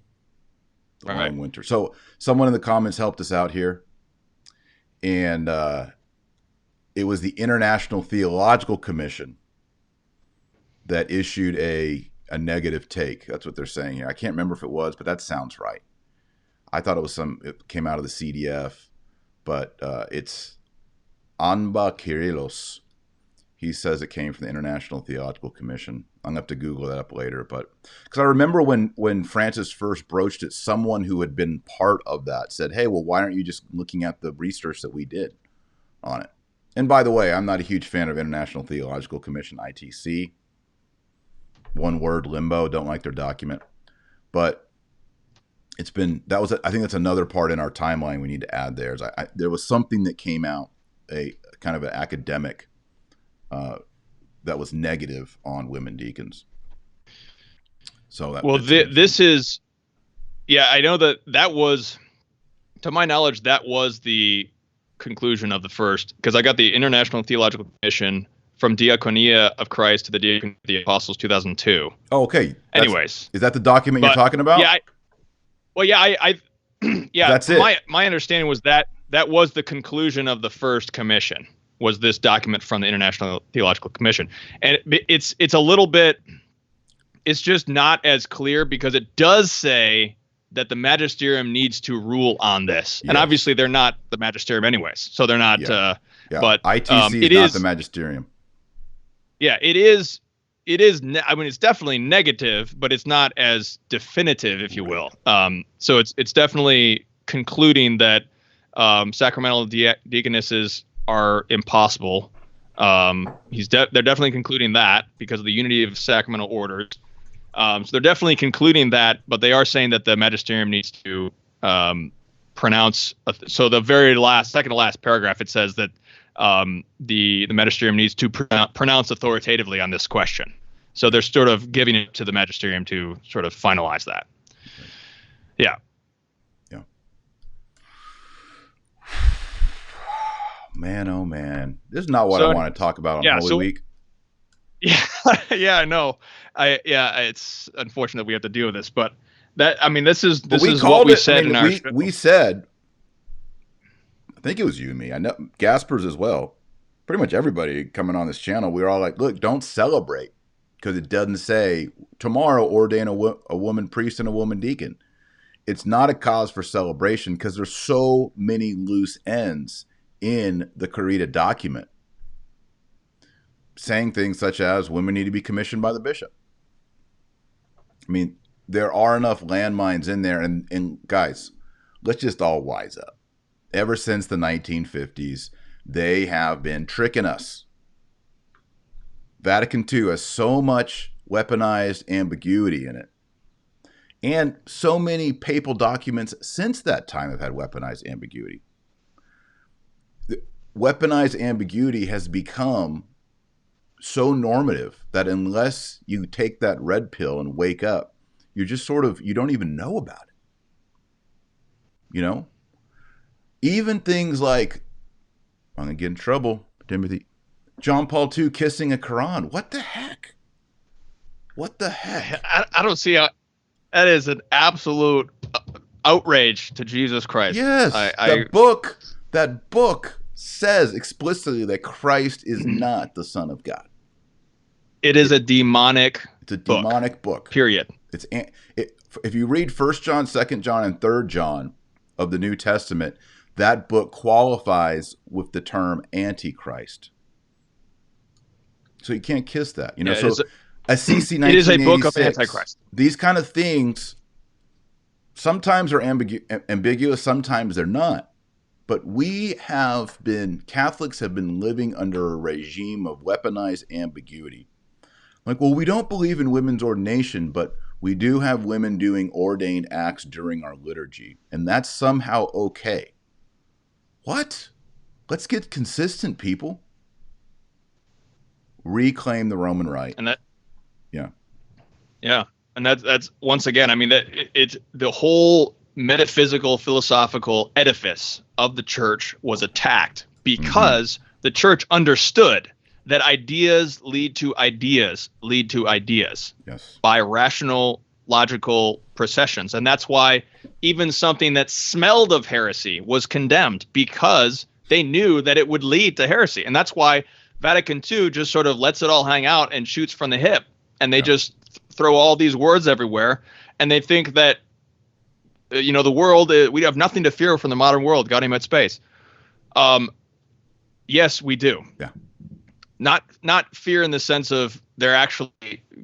The All long winter. So someone in the comments helped us out here. And it was the International Theological Commission that issued a negative take. That's what they're saying here. I can't remember if it was, but that sounds right. I thought it came out of the CDF, but it's Anba Kyrillos. He says it came from the International Theological Commission. I'm going to have to Google that up later. But because I remember when Francis first broached it, someone who had been part of that said, hey, well, why aren't you just looking at the research that we did on it? And by the way, I'm not a huge fan of International Theological Commission, ITC. One word, limbo. Don't like their document. But I think that's another part in our timeline we need to add there. There was something that came out, a kind of an academic that was negative on women deacons. So this is, I know that was, to my knowledge, that was the conclusion of the first, because I got the International Theological Commission from Diaconia of Christ to the Deacon of the Apostles 2002. Oh, okay. Anyways, is that the document you're talking about? Yeah. That's it. My understanding was that was the conclusion of the first commission, was this document from the International Theological Commission. And it's a little bit, it's just not as clear, because it does say that the magisterium needs to rule on this. Yes. And obviously they're not the magisterium anyways. So they're not, but ITC is not the magisterium. Yeah, it is. It's definitely negative, but it's not as definitive, if you will. So it's definitely concluding that sacramental deaconesses are impossible. They're definitely concluding that because of the unity of sacramental orders. So they're definitely concluding that, but they are saying that the magisterium needs to pronounce. So the very second to last paragraph, it says that the magisterium needs to pronounce authoritatively on this question. So they're sort of giving it to the magisterium to sort of finalize that. Okay. Yeah. Yeah. Man, oh man, this is not what I want to talk about on Holy Week. Yeah, yeah, I know. It's unfortunate we have to deal with this, but this is what we said in our. We said think it was you and me. I know Gaspers as well. Pretty much everybody coming on this channel, we were all like, look, don't celebrate because it doesn't say tomorrow ordain a woman priest and a woman deacon. It's not a cause for celebration because there's so many loose ends in the Querida document, saying things such as women need to be commissioned by the bishop. I mean, there are enough landmines in there. And guys, let's just all wise up. Ever since the 1950s, they have been tricking us. Vatican II has so much weaponized ambiguity in it. And so many papal documents since that time have had weaponized ambiguity. The weaponized ambiguity has become so normative that unless you take that red pill and wake up, you're just sort of, you don't even know about it. You know? Even things like, I'm going to get in trouble, Timothy, John Paul II kissing a Quran. What the heck? What the heck? I don't see how. That is an absolute outrage to Jesus Christ. Yes, that book says explicitly that Christ is not the Son of God. It is a demonic. It's a demonic book. Period. If you read 1 John, 2 John, and 3 John of the New Testament, that book qualifies with the term Antichrist. So you can't kiss that. You know, yeah, so Assisi 1986. It is a book of Antichrist. These kind of things sometimes are ambiguous, sometimes they're not. But Catholics have been living under a regime of weaponized ambiguity. Like, well, we don't believe in women's ordination, but we do have women doing ordained acts during our liturgy, and that's somehow okay. What? Let's get consistent, people. Reclaim the Roman Rite. And that, yeah, and that's once again. I mean, it's the whole metaphysical, philosophical edifice of the church was attacked because the church understood that ideas lead to ideas lead to ideas. Yes. By rational, logical processions, and that's why even something that smelled of heresy was condemned because they knew that it would lead to heresy, and that's why Vatican II just sort of lets it all hang out and shoots from the hip, and they just throw all these words everywhere, and they think that the world, we have nothing to fear from the modern world. Gaudium et Spes. Yes, we do. Yeah. Not fear in the sense of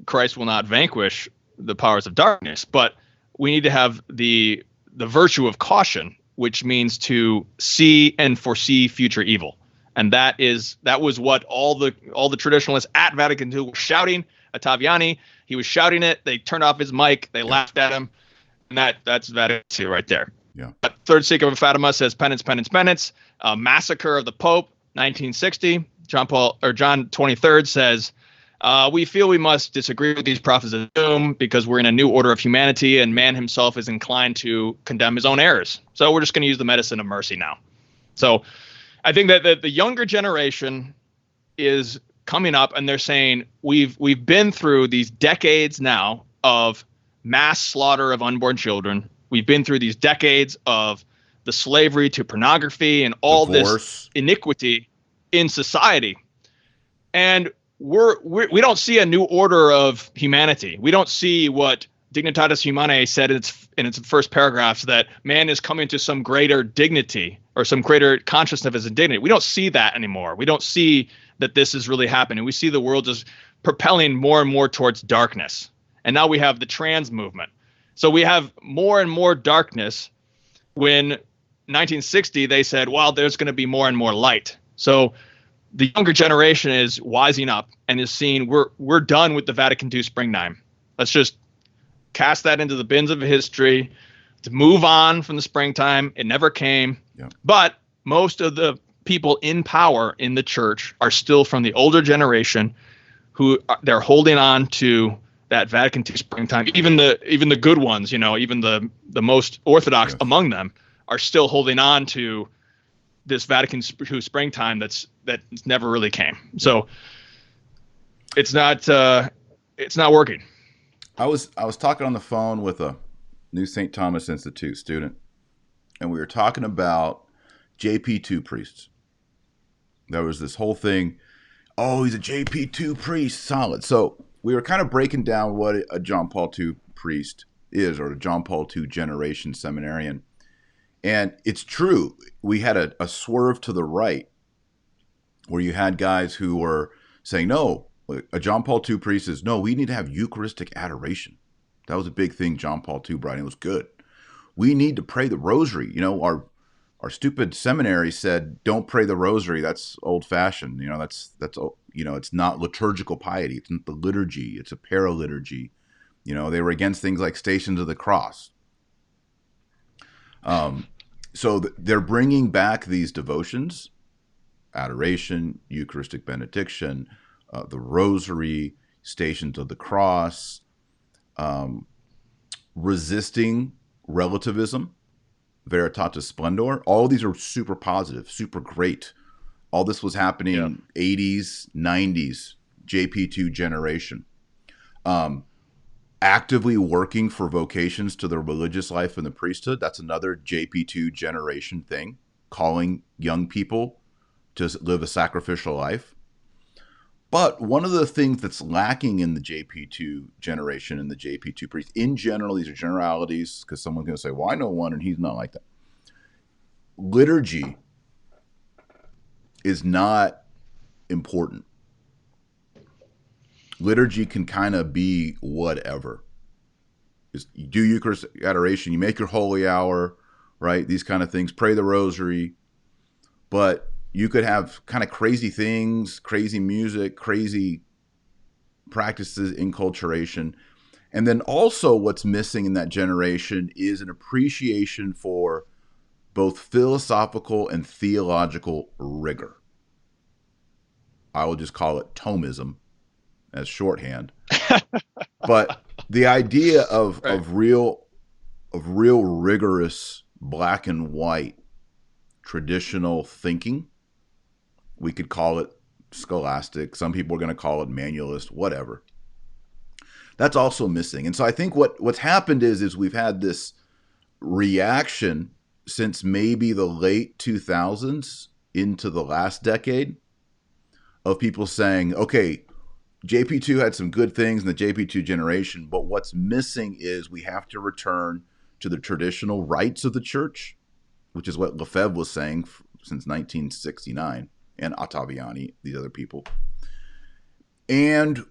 Christ will not vanquish the powers of darkness, but we need to have the virtue of caution, which means to see and foresee future evil. And that was what all the traditionalists at Vatican II were shouting. Ottaviani, he was shouting it. They turned off his mic. They laughed at him. And that's Vatican II right there. Yeah. Third Synod of Fatima says penance, penance, penance. Massacre of the Pope, 1960. John 23rd says, we feel we must disagree with these prophets of doom because we're in a new order of humanity and man himself is inclined to condemn his own errors. So we're just going to use the medicine of mercy now. So I think that the younger generation is coming up and they're saying we've been through these decades now of mass slaughter of unborn children. We've been through these decades of the slavery to pornography and all this iniquity in society. And we don't see a new order of humanity. We don't see what Dignitatis Humanae said in its first paragraphs, that man is coming to some greater dignity or some greater consciousness of his dignity. We don't see that anymore. We don't see that this is really happening. We see the world just propelling more and more towards darkness. And now we have the trans movement. So we have more and more darkness when 1960 they said, well, there's going to be more and more light. So the younger generation is wising up and is seeing we're done with the Vatican II springtime. Let's just cast that into the bins of history to move on from the springtime. It never came. Yeah. But most of the people in power in the church are still from the older generation who they're holding on to that Vatican II springtime. Even the good ones, even the most orthodox among them are still holding on to this Vatican II springtime that never really came. So it's not working. I was talking on the phone with a new St. Thomas Institute student, and we were talking about JP2 priests. There was this whole thing, oh, he's a JP2 priest, solid. So we were kind of breaking down what a John Paul II priest is, or a John Paul II generation seminarian. And it's true, we had a swerve to the right where you had guys who were saying, no, a John Paul II priest is, no, we need to have Eucharistic adoration. That was a big thing John Paul II brought in. It was good. We need to pray the rosary. You know, our stupid seminary said, don't pray the rosary. That's old fashioned. You know, that's it's not liturgical piety. It's not the liturgy. It's a paraliturgy. You know, they were against things like Stations of the Cross. So they're bringing back these devotions, adoration, Eucharistic benediction, the rosary, Stations of the Cross, resisting relativism, Veritatis Splendor. All these are super positive, super great. All this was happening 80s, 90s, JP2 generation. Actively working for vocations to the religious life and the priesthood. That's another JP2 generation thing, calling young people to live a sacrificial life. But one of the things that's lacking in the JP2 generation and the JP2 priests, in general, these are generalities, because someone's going to say, well, I know one and he's not like that. Liturgy is not important. Liturgy can kind of be whatever. You do Eucharistic adoration, you make your holy hour, right? These kind of things, pray the rosary. But you could have kind of crazy things, crazy music, crazy practices, enculturation. And then also what's missing in that generation is an appreciation for both philosophical and theological rigor. I will just call it Thomism as shorthand. But the idea of real rigorous black and white traditional thinking, we could call it scholastic. Some people are going to call it manualist, whatever. That's also missing. And so I think what's happened is we've had this reaction since maybe the late 2000s into the last decade of people saying, okay, JP2 had some good things in the JP2 generation, but what's missing is we have to return to the traditional rites of the church, which is what Lefebvre was saying since 1969, and Ottaviani, these other people. And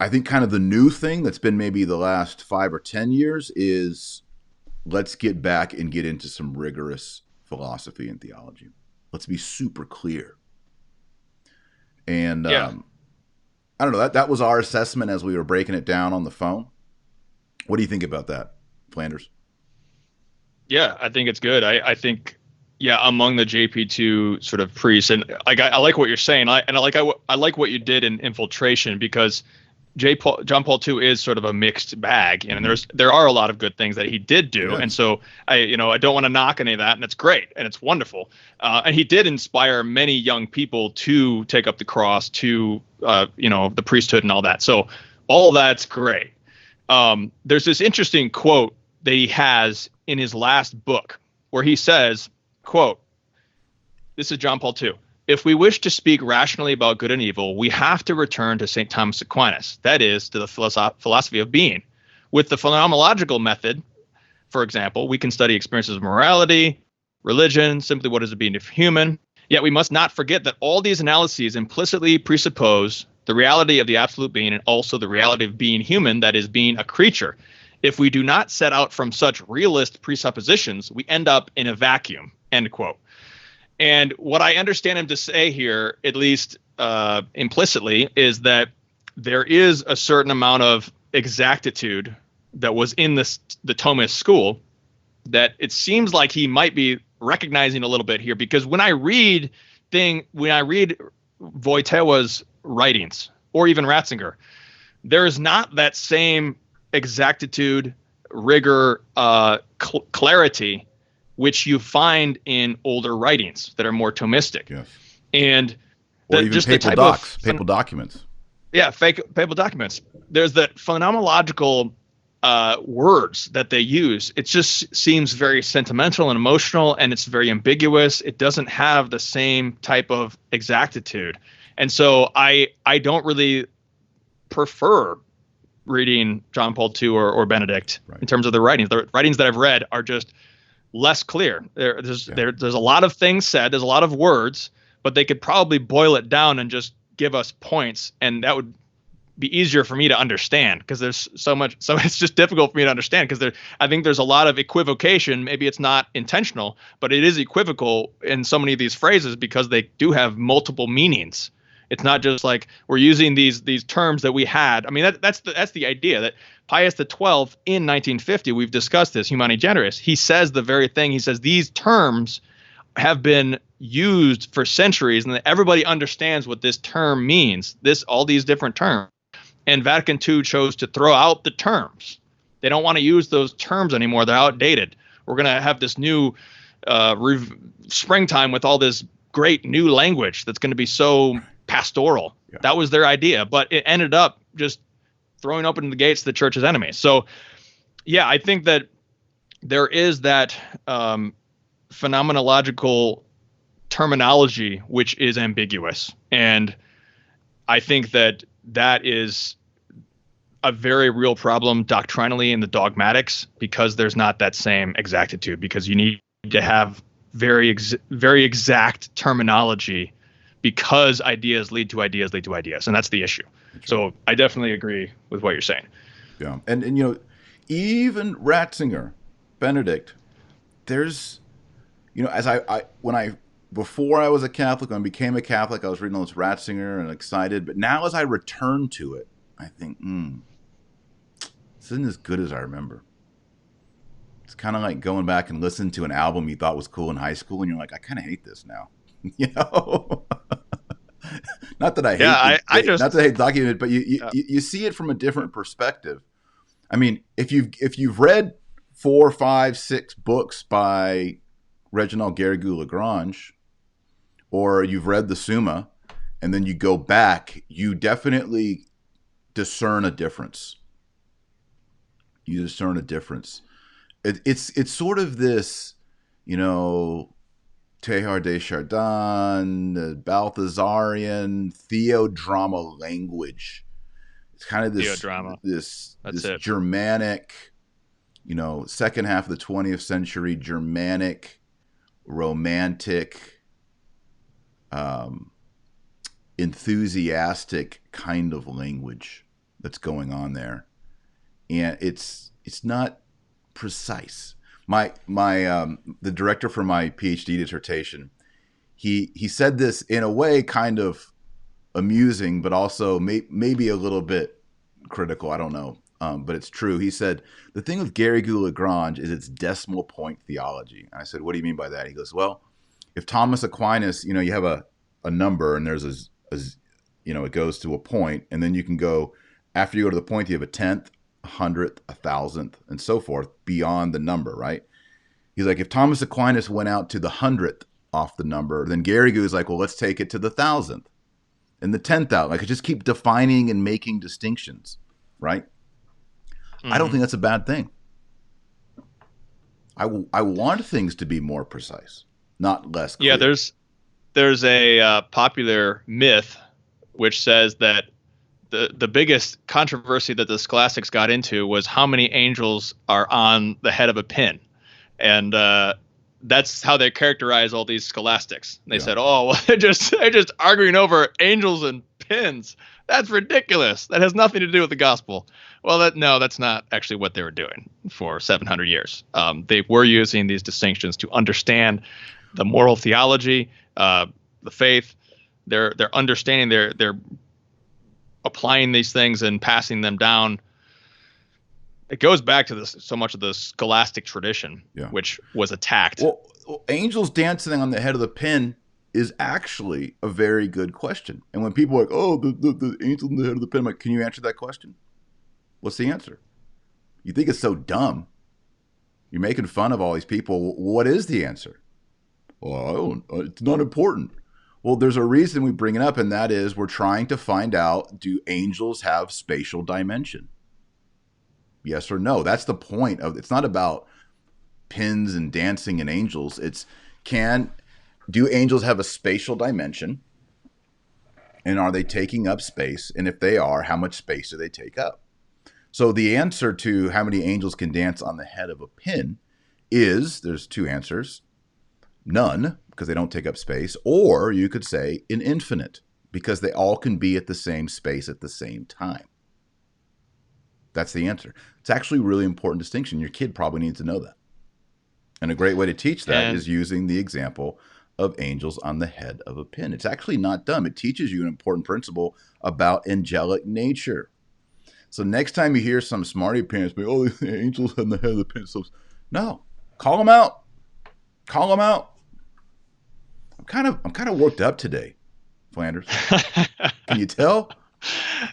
I think kind of the new thing that's been maybe the last 5 or 10 years is let's get back and get into some rigorous philosophy and theology. Let's be super clear. And I don't know, that was our assessment as we were breaking it down on the phone. What do you think about that, Flanders? Yeah, I think it's good. I think, among the JP2 sort of priests, and I like what you're saying. I like what you did in Infiltration, because John Paul II is sort of a mixed bag, and there are a lot of good things that he did do, and so I don't want to knock any of that, and it's great and it's wonderful, and he did inspire many young people to take up the cross, to the priesthood and all that. So all that's great. There's this interesting quote that he has in his last book where he says, quote, this is John Paul II. If we wish to speak rationally about good and evil, we have to return to St. Thomas Aquinas, that is, to the philosophy of being. With the phenomenological method, for example, we can study experiences of morality, religion, simply what is the being of human. Yet we must not forget that all these analyses implicitly presuppose the reality of the absolute being and also the reality of being human, that is, being a creature. If we do not set out from such realist presuppositions, we end up in a vacuum, end quote. And what I understand him to say here, at least implicitly, is that there is a certain amount of exactitude that was in the Thomist school that it seems like he might be recognizing a little bit here, because when I read Wojtyła's writings, or even Ratzinger, there is not that same exactitude, rigor, clarity which you find in older writings that are more Thomistic. Yes. And or even papal docs, papal documents. Yeah, papal documents. There's that phenomenological words that they use. It just seems very sentimental and emotional, and it's very ambiguous. It doesn't have the same type of exactitude. And so I don't really prefer reading John Paul II or Benedict in terms of the writings. The writings that I've read are just less clear. There's a lot of things said. There's a lot of words, but they could probably boil it down and just give us points, and that would be easier for me to understand, because there's so much. So it's just difficult for me to understand, because I think there's a lot of equivocation. Maybe it's not intentional, but it is equivocal in so many of these phrases because they do have multiple meanings. It's not just like we're using these terms that we had. I mean, that's the idea that Pius XII in 1950, we've discussed this, Humani Generis, he says the very thing. He says these terms have been used for centuries, and that everybody understands what this term means. All these different terms. And Vatican II chose to throw out the terms. They don't want to use those terms anymore. They're outdated. We're going to have this new springtime with all this great new language that's going to be so pastoral. Yeah. That was their idea, but it ended up just throwing open the gates to the church's enemies. So, yeah, I think that there is that phenomenological terminology which is ambiguous. And I think that is a very real problem doctrinally in the dogmatics, because there's not that same exactitude, because you need to have very exact terminology, because ideas lead to ideas lead to ideas. And that's the issue. So I definitely agree with what you're saying. Yeah. And even Ratzinger, Benedict, there's, before I was a Catholic, when I became a Catholic, I was reading all this Ratzinger and excited. But now as I return to it, I think, this isn't as good as I remember. It's kind of like going back and listening to an album you thought was cool in high school, and you're like, I kind of hate this now. Not that I hate not that I hate documenting it, but you see it from a different perspective. I mean, if you've read 4, 5, 6 books by Reginald Garrigou-Lagrange, or you've read the Summa, and then you go back, you definitely discern a difference. You discern a difference. It's sort of this, Teilhard de Chardin, Balthasarian, theodrama language. It's kind of this Germanic, second half of the 20th century Germanic, romantic, enthusiastic kind of language that's going on there, and it's not precise. The director for my PhD dissertation, he said this in a way kind of amusing, but also maybe a little bit critical. I don't know, but it's true. He said the thing with Garrigou-Lagrange is its decimal point theology. And I said, what do you mean by that? He goes, well, if Thomas Aquinas, you have a number, and there's it goes to a point, and then you can go, after you go to the point, you have a tenth, 100th, 1,000th, and so forth beyond the number, right? He's like, if Thomas Aquinas went out to the 100th off the number, then Garrigou is like, well, let's take it to the 1,000th and the 10,000. Like, I just keep defining and making distinctions, right? Mm-hmm. I don't think that's a bad thing. I want things to be more precise, not less clear. Yeah, there's a popular myth which says that the biggest controversy that the scholastics got into was how many angels are on the head of a pin. And that's how they characterize all these scholastics. They said, oh, well, they're just arguing over angels and pins. That's ridiculous. That has nothing to do with the gospel. Well, that's not actually what they were doing for 700 years. They were using these distinctions to understand the moral theology, the faith. They're understanding, they're applying these things and passing them down. It goes back to so much of the scholastic tradition, which was attacked. Well, angels dancing on the head of the pin is actually a very good question. And when people are like, oh, the angel on the head of the pin, I'm like, can you answer that question? What's the answer? You think it's so dumb. You're making fun of all these people. What is the answer? Well, it's not important. Well, there's a reason we bring it up, and that is we're trying to find out, do angels have spatial dimension? Yes or no? That's the point of it's not about pins and dancing and angels. It's do angels have a spatial dimension? And are they taking up space? And if they are, how much space do they take up? So the answer to how many angels can dance on the head of a pin is, there's two answers. None, because they don't take up space. Or you could say an infinite, because they all can be at the same space at the same time. That's the answer. It's actually a really important distinction. Your kid probably needs to know that. And a great way to teach that is using the example of angels on the head of a pin. It's actually not dumb. It teaches you an important principle about angelic nature. So next time you hear some smarty pants be, oh, the angels on the head of the pin. So, no, call them out. Call them out. I'm kind of worked up today, Flanders. Can you tell?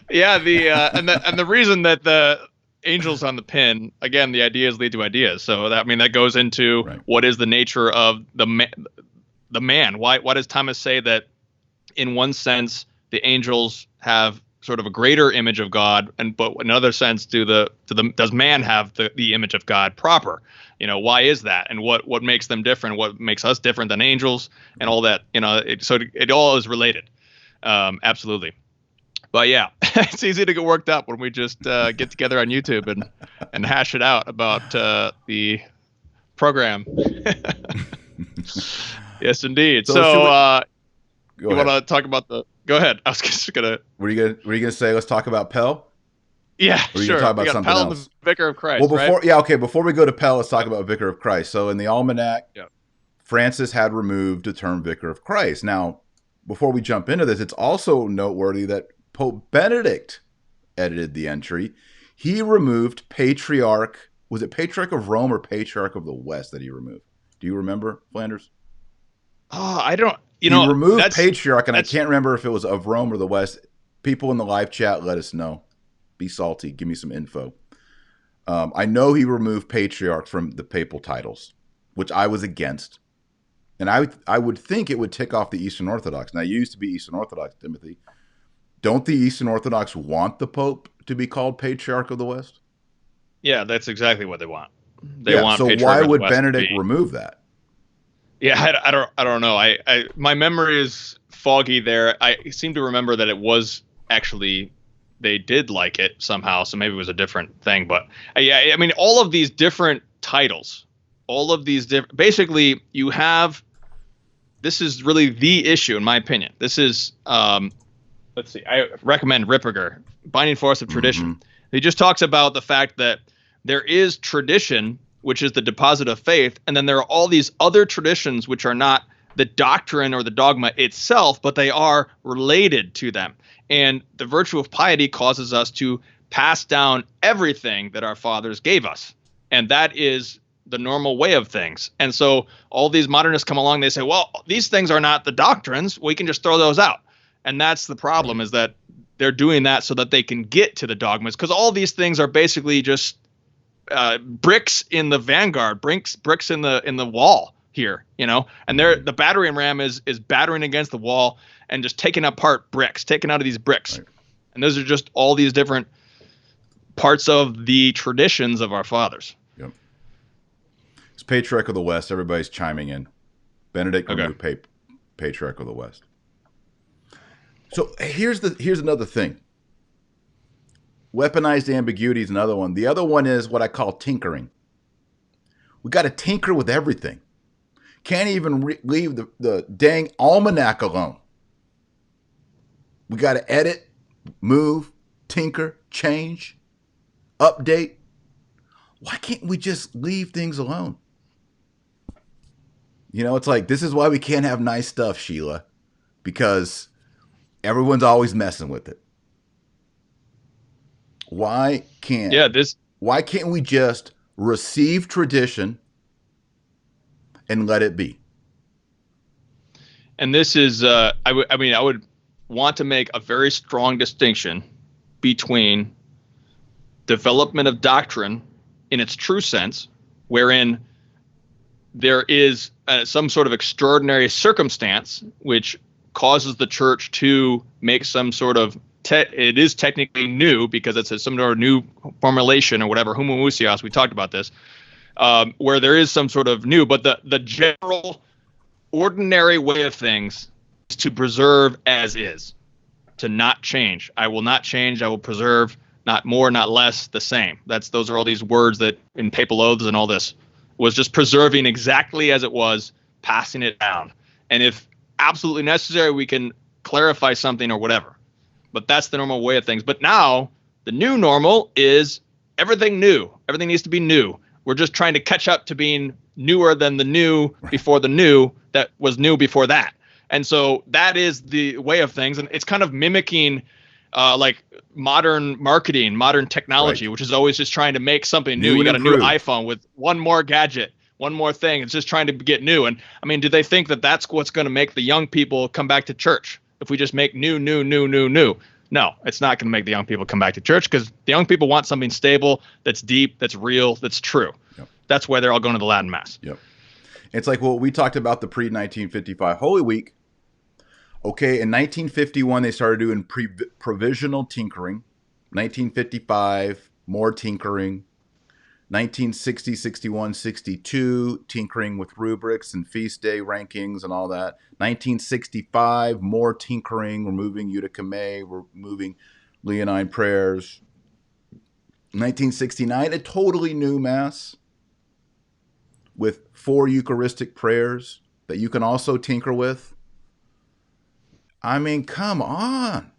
Yeah, and the reason that the angels on the pin, again, the ideas lead to ideas. So that goes into what is the nature of the man. Why does Thomas say that in one sense the angels have sort of a greater image of God, but in another sense does man have the image of God proper? Why is that, and what makes them different? What makes us different than angels, and all that? So it all is related. Absolutely. But yeah, it's easy to get worked up when we just get together on YouTube and hash it out about the program. Yes, indeed. So you want to talk about go ahead. I was just gonna. Were you gonna say let's talk about Pell? Yeah, or sure. Talk about something Pell, else? The Vicar of Christ. Well, before we go to Pell, let's talk about Vicar of Christ. So in the Almanac, Francis had removed the term Vicar of Christ. Now, before we jump into this, it's also noteworthy that Pope Benedict edited the entry. He removed Patriarch. Was it Patriarch of Rome or Patriarch of the West that he removed? Do you remember, Flanders? Oh, I don't. He removed Patriarch, and I can't remember if it was of Rome or the West. People in the live chat, let us know. Be salty. Give me some info. I know he removed Patriarch from the papal titles, which I was against. And I would think it would tick off the Eastern Orthodox. Now, you used to be Eastern Orthodox, Timothy. Don't the Eastern Orthodox want the Pope to be called Patriarch of the West? Yeah, that's exactly what they want. They want. So why would Benedict remove that? Yeah, I don't know. My memory is foggy there. I seem to remember that it was actually they did like it somehow, so maybe it was a different thing. But yeah, I mean, all of these different titles, basically, you have. This is really the issue, in my opinion. This is. Let's see. I recommend Ripperger, Binding Force of Tradition. Mm-hmm. He just talks about the fact that there is tradition, which is the deposit of faith, and then there are all these other traditions which are not the doctrine or the dogma itself, but they are related to them. And the virtue of piety causes us to pass down everything that our fathers gave us. And that is the normal way of things. And so all these modernists come along, they say, well, these things are not the doctrines. We can just throw those out. And that's the problem, is that they're doing that so that they can get to the dogmas, because all these things are basically just bricks in the vanguard, bricks in the wall here, and the battering ram is battering against the wall and just taking apart bricks, taking out of these bricks. Right. And those are just all these different parts of the traditions of our fathers. Yep. It's Patriarch of the West. Everybody's chiming in. Benedict removed Patriarch of the West. So here's another thing. Weaponized ambiguity is another one. The other one is what I call tinkering. We got to tinker with everything. Can't even leave the dang almanac alone. We got to edit, move, tinker, change, update. Why can't we just leave things alone? It's like, this is why we can't have nice stuff, Sheila, because everyone's always messing with it. Why can't we just receive tradition and let it be? And this is I would want to make a very strong distinction between development of doctrine in its true sense, wherein there is some sort of extraordinary circumstance which causes the church to make some sort of it is technically new because it's some sort of new formulation or whatever, homoousios, we talked about this, where there is some sort of new, but the general ordinary way of things is to preserve as is, to not change. I will not change. I will preserve, not more, not less, the same. Those are all these words that in papal oaths and all this was just preserving exactly as it was, passing it down. And if absolutely necessary, we can clarify something or whatever. But that's the normal way of things. But now the new normal is everything new. Everything needs to be new. We're just trying to catch up to being newer than the new before the new that was new before that. And so that is the way of things. And it's kind of mimicking like modern marketing, modern technology, which is always just trying to make something new. You got a new iPhone with one more gadget, one more thing. It's just trying to get new. And I mean, do they think that that's what's going to make the young people come back to church? If we just make new. No, it's not going to make the young people come back to church, because the young people want something stable, that's deep, that's real, that's true. Yep. That's why they're all going to the Latin Mass. Yep. It's like what we talked about, the pre-1955 Holy Week. Okay, in 1951, they started doing provisional tinkering. 1955, more tinkering. 1960, 61, 62, tinkering with rubrics and feast day rankings and all that. 1965, more tinkering, removing Judica Me, removing Leonine prayers. 1969, a totally new Mass with 4 Eucharistic prayers that you can also tinker with. I mean, come on.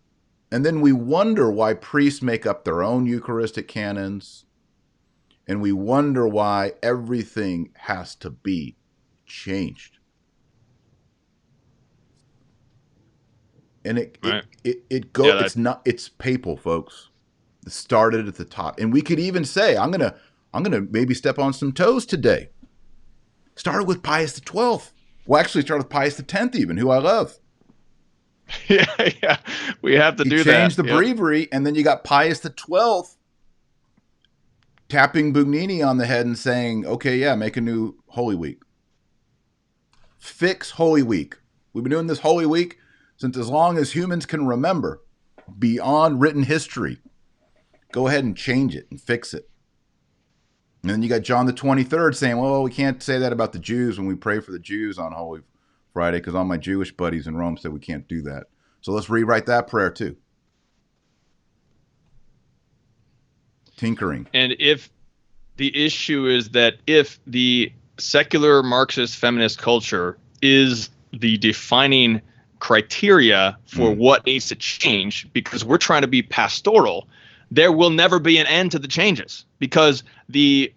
And then we wonder why priests make up their own Eucharistic canons. And we wonder why everything has to be changed. And it's papal, folks. It started at the top. And we could even say, I'm gonna maybe step on some toes today. Started with Pius XII. Well, actually started with Pius X even, who I love. Yeah. We have to do that. He changed the breviary, and then you got Pius XII tapping Bugnini on the head and saying, okay, yeah, make a new Holy Week. Fix Holy Week. We've been doing this Holy Week since as long as humans can remember, beyond written history. Go ahead and change it and fix it. And then you got John the 23rd saying, well, we can't say that about the Jews when we pray for the Jews on Holy Friday, because all my Jewish buddies in Rome said we can't do that. So let's rewrite that prayer too. Tinkering. And if the issue is that if the secular Marxist feminist culture is the defining criteria for what needs to change, because we're trying to be pastoral, there will never be an end to the changes, because the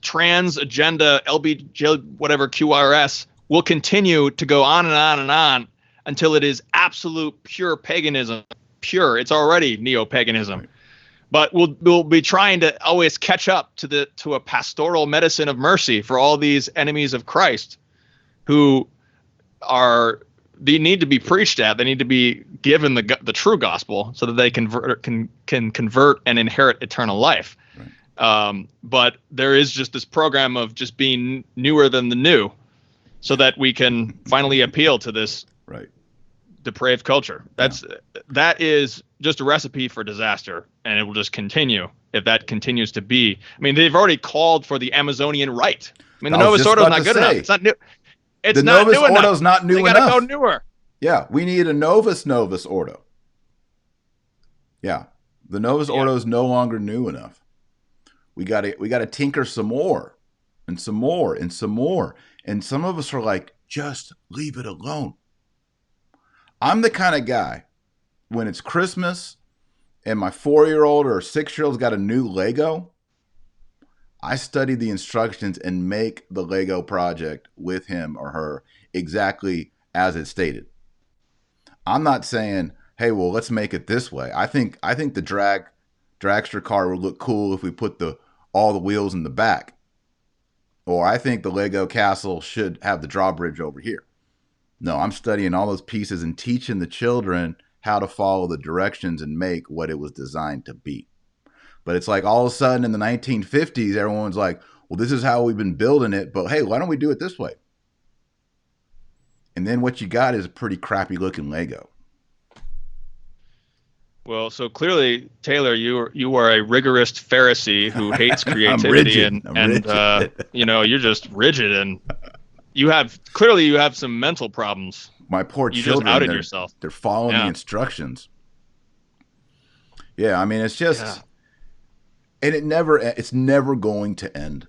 trans agenda, LBJ, whatever, QRS, will continue to go on and on and on until it is absolute pure paganism. Pure. It's already neo-paganism. Right. But we'll be trying to always catch up to a pastoral medicine of mercy for all these enemies of Christ, who they need to be preached at. They need to be given the true gospel so that they can convert and inherit eternal life. Right. But there is just this program of just being newer than the new, so that we can finally appeal to this depraved culture. That is just a recipe for disaster, and it will just continue if that continues to be. I mean, they've already called for the Amazonian Rite. I mean, the Novus Ordo is not good enough. It's not new. It's not new enough. The Novus Ordo is not new enough. They gotta go newer. Yeah, we need a Novus Ordo. Yeah, the Novus Ordo is no longer new enough. We gotta tinker some more, and some more, and some more. And some of us are like, just leave it alone. I'm the kind of guy, when it's Christmas and my 4-year-old or 6-year-old's got a new Lego, I study the instructions and make the Lego project with him or her exactly as it's stated. I'm not saying, hey, well, let's make it this way. I think the dragster car would look cool if we put all the wheels in the back. Or I think the Lego castle should have the drawbridge over here. No, I'm studying all those pieces and teaching the children how to follow the directions and make what it was designed to be. But it's like all of a sudden in the 1950s, everyone's like, well, this is how we've been building it, but hey, why don't we do it this way? And then what you got is a pretty crappy looking Lego. Well, so clearly, Taylor, you are a rigorous Pharisee who hates I'm creativity rigid. you're just rigid, and you have some mental problems. My poor You just children, outed yourself. they're following the Yeah. instructions. Yeah, I mean, it's just, Yeah. and it's never going to end.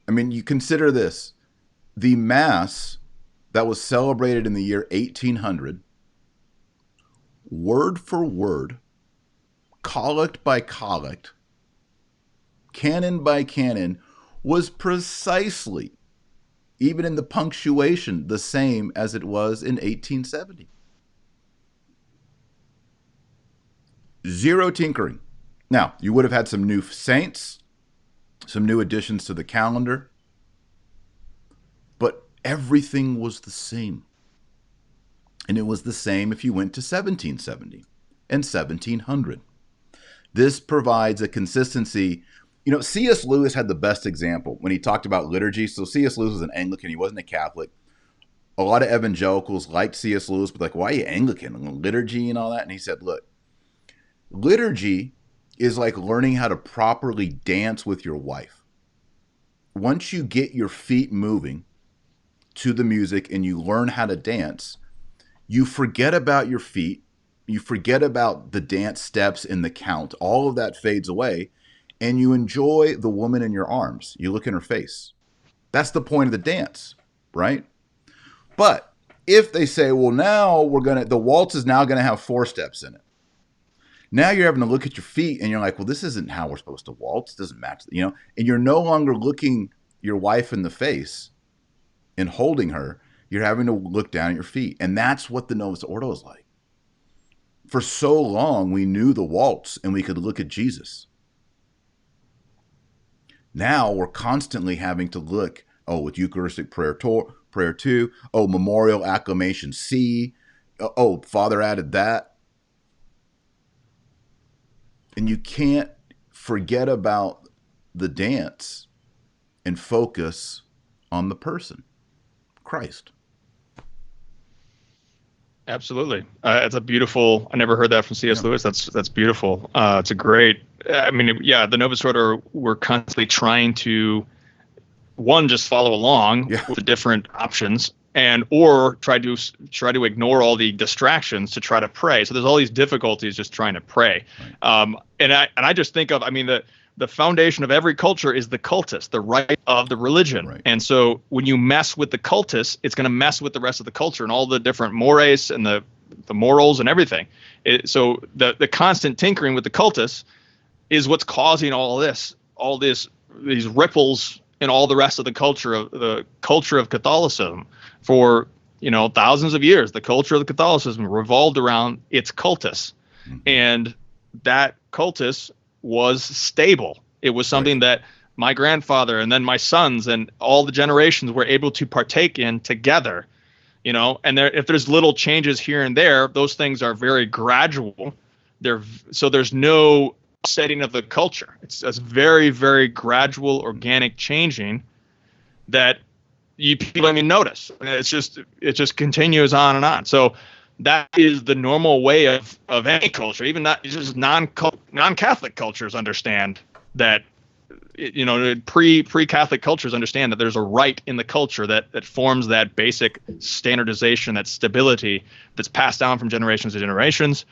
I mean, you consider this, the Mass that was celebrated in the year 1800, word for word, collect by collect, canon by canon, was precisely, even in the punctuation, the same as it was in 1870. Zero tinkering. Now, you would have had some new saints, some new additions to the calendar, but everything was the same. And it was the same if you went to 1770 and 1700. This provides a consistency. You know, C.S. Lewis had the best example when he talked about liturgy. So C.S. Lewis was an Anglican. He wasn't a Catholic. A lot of evangelicals liked C.S. Lewis, but like, why are you Anglican? Liturgy and all that. And he said, look, liturgy is like learning how to properly dance with your wife. Once you get your feet moving to the music and you learn how to dance, you forget about your feet. You forget about the dance steps and the count. All of that fades away, and you enjoy the woman in your arms. You look in her face. That's the point of the dance, right? But if they say, well, now the waltz is now going to have 4 steps in it. Now you're having to look at your feet and you're like, well, this isn't how we're supposed to waltz. It doesn't match, and you're no longer looking your wife in the face and holding her. You're having to look down at your feet. And that's what the Novus Ordo is like. For so long, we knew the waltz and we could look at Jesus. Now we're constantly having to look, with Eucharistic prayer 2, memorial acclamation C, Father added that. And you can't forget about the dance and focus on the person, Christ. Absolutely. It's a beautiful, I never heard that from C.S. Lewis. That's beautiful. It's a great, the Novus Ordo were constantly trying to, one, just follow along with the different options, or try to ignore all the distractions to try to pray. So there's all these difficulties just trying to pray. Right. And I just think of, the foundation of every culture is the cultus, the rite of the religion. Right. And so when you mess with the cultus, it's going to mess with the rest of the culture and all the different mores and the morals and everything. So the constant tinkering with the cultus is what's causing these ripples in all the rest of the culture of Catholicism. For thousands of years, the culture of Catholicism revolved around its cultus, and that cultus was stable. It was something that my grandfather and then my sons and all the generations were able to partake in together, and if there's little changes here and there, those things are very gradual. So there's no setting of the culture. It's very, very gradual, organic changing that people don't even notice. It just continues on and on. So that is the normal way of any culture, even not just non-Catholic cultures understand that, pre-Catholic cultures understand that there's a rite in the culture that forms that basic standardization, that stability that's passed down from generations to generations.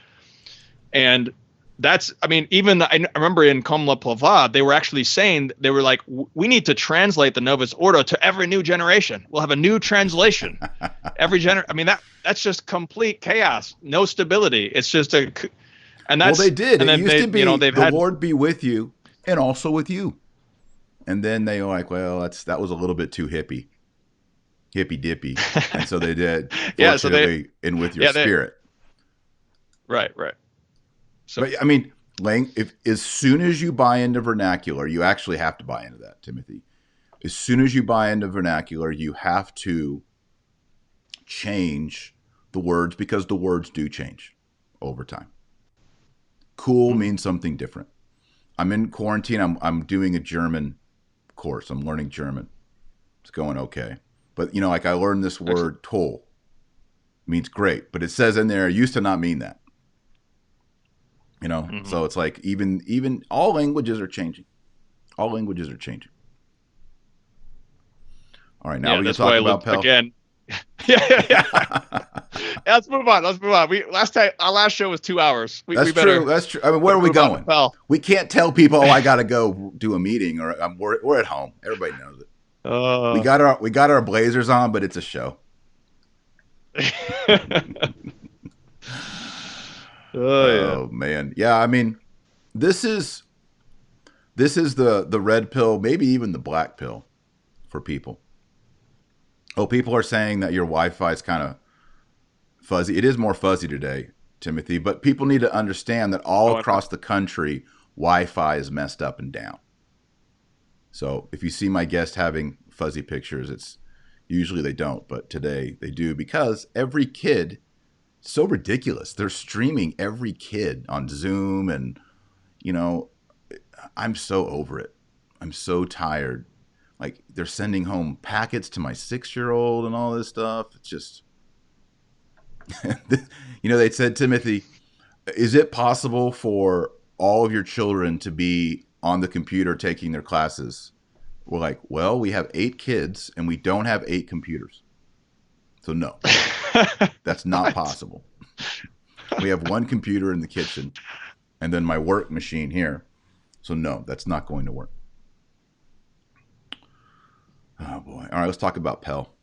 And that's, even I remember in Comme la Plavade, they were actually saying, they were like, we need to translate the Novus Ordo to every new generation. We'll have a new translation. That's just complete chaos, no stability. It's just they did. And it used to be, the Lord be with you and also with you. And then they were like, well, that was a little bit too hippy dippy. And so they did, fortunately, and with your spirit. Right. So, but as soon as you buy into vernacular, you actually have to buy into that, Timothy. As soon as you buy into vernacular, you have to change the words, because the words do change over time. Cool means something different. I'm in quarantine. I'm doing a German course. I'm learning German. It's going okay. But, I learned this word, toll. Means great. But it says in there, it used to not mean that. You know, Mm-hmm. so it's like even all languages are changing. All languages are changing. All right, now we can talk about Pell again. Yeah. Let's move on. Our last show was 2 hours. That's true. That's true. I mean, where are we going? We can't tell people, I got to go do a meeting, or we're at home. Everybody knows it. We got our blazers on, but it's a show. Oh man, yeah. I mean, this is the red pill, maybe even the black pill for people. Oh, people are saying that your Wi-Fi is kind of fuzzy. It is more fuzzy today, Timothy, but people need to understand that all across the country, Wi-Fi is messed up and down. So if you see my guest having fuzzy pictures, it's usually they don't, but today they do, because every kid, so ridiculous. They're streaming every kid on Zoom, and you know, I'm so over it. I'm so tired. Like, they're sending home packets to my 6-year-old and all this stuff. It's just, you know, they said, Timothy, is it possible for all of your children to be on the computer taking their classes? We're like, well, we have 8 kids and we don't have 8 computers. So no, that's not possible. We have 1 computer in the kitchen and then my work machine here. So no, that's not going to work. Oh boy. All right, let's talk about Pell.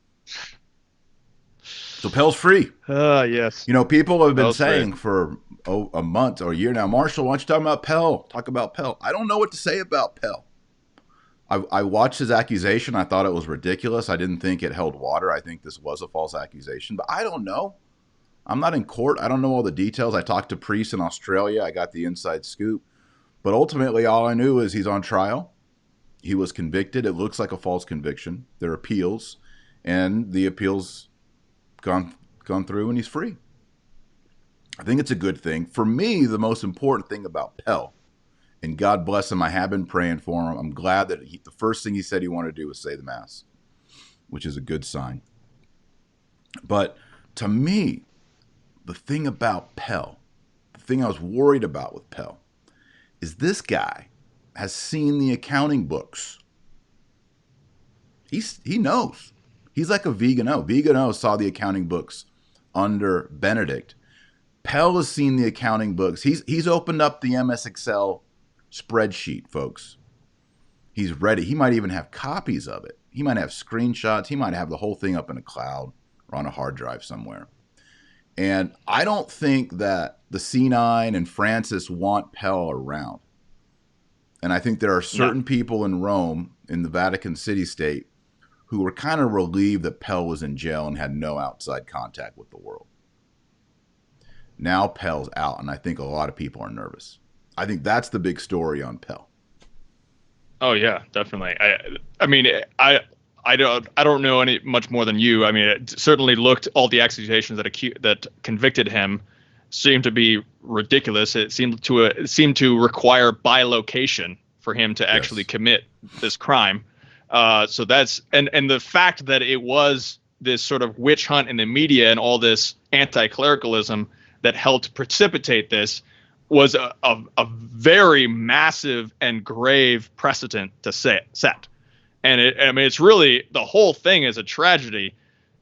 So Pell's free. Yes. You know, people have been Pell's saying free. for a month or a year now, Marshall, why don't you talk about Pell? Talk about Pell. I don't know what to say about Pell. I watched his accusation. I thought it was ridiculous. I didn't think it held water. I think this was a false accusation, but I don't know. I'm not in court. I don't know all the details. I talked to priests in Australia. I got the inside scoop. But ultimately, all I knew is he's on trial. He was convicted. It looks like a false conviction. There are appeals, and the appeals gone through, and he's free. I think it's a good thing. For me, the most important thing about Pell, and God bless him, I have been praying for him. I'm glad that the first thing he said he wanted to do was say the Mass, which is a good sign. But to me, the thing about Pell, the thing I was worried about with Pell, is this guy has seen the accounting books. He knows. He's like a Vigano. Vigano saw the accounting books under Benedict. Pell has seen the accounting books. He's opened up the MS Excel spreadsheet, folks. He's ready. He might even have copies of it. He might have screenshots. He might have the whole thing up in a cloud or on a hard drive somewhere. And I don't think that the C9 and Francis want Pell around. And I think there are certain people in Rome, in the Vatican City State, who were kind of relieved that Pell was in jail and had no outside contact with the world. Now Pell's out, and I think a lot of people are nervous. I think that's the big story on Pell. Oh yeah, definitely. I mean, I don't know any much more than you. I mean, it certainly looked, all the accusations that convicted him seemed to be ridiculous. It seemed to require bilocation for him to actually commit this crime. So that's and the fact that it was this sort of witch hunt in the media and all this anti-clericalism that helped precipitate this was a very massive and grave precedent to set. And I mean, it's really, the whole thing is a tragedy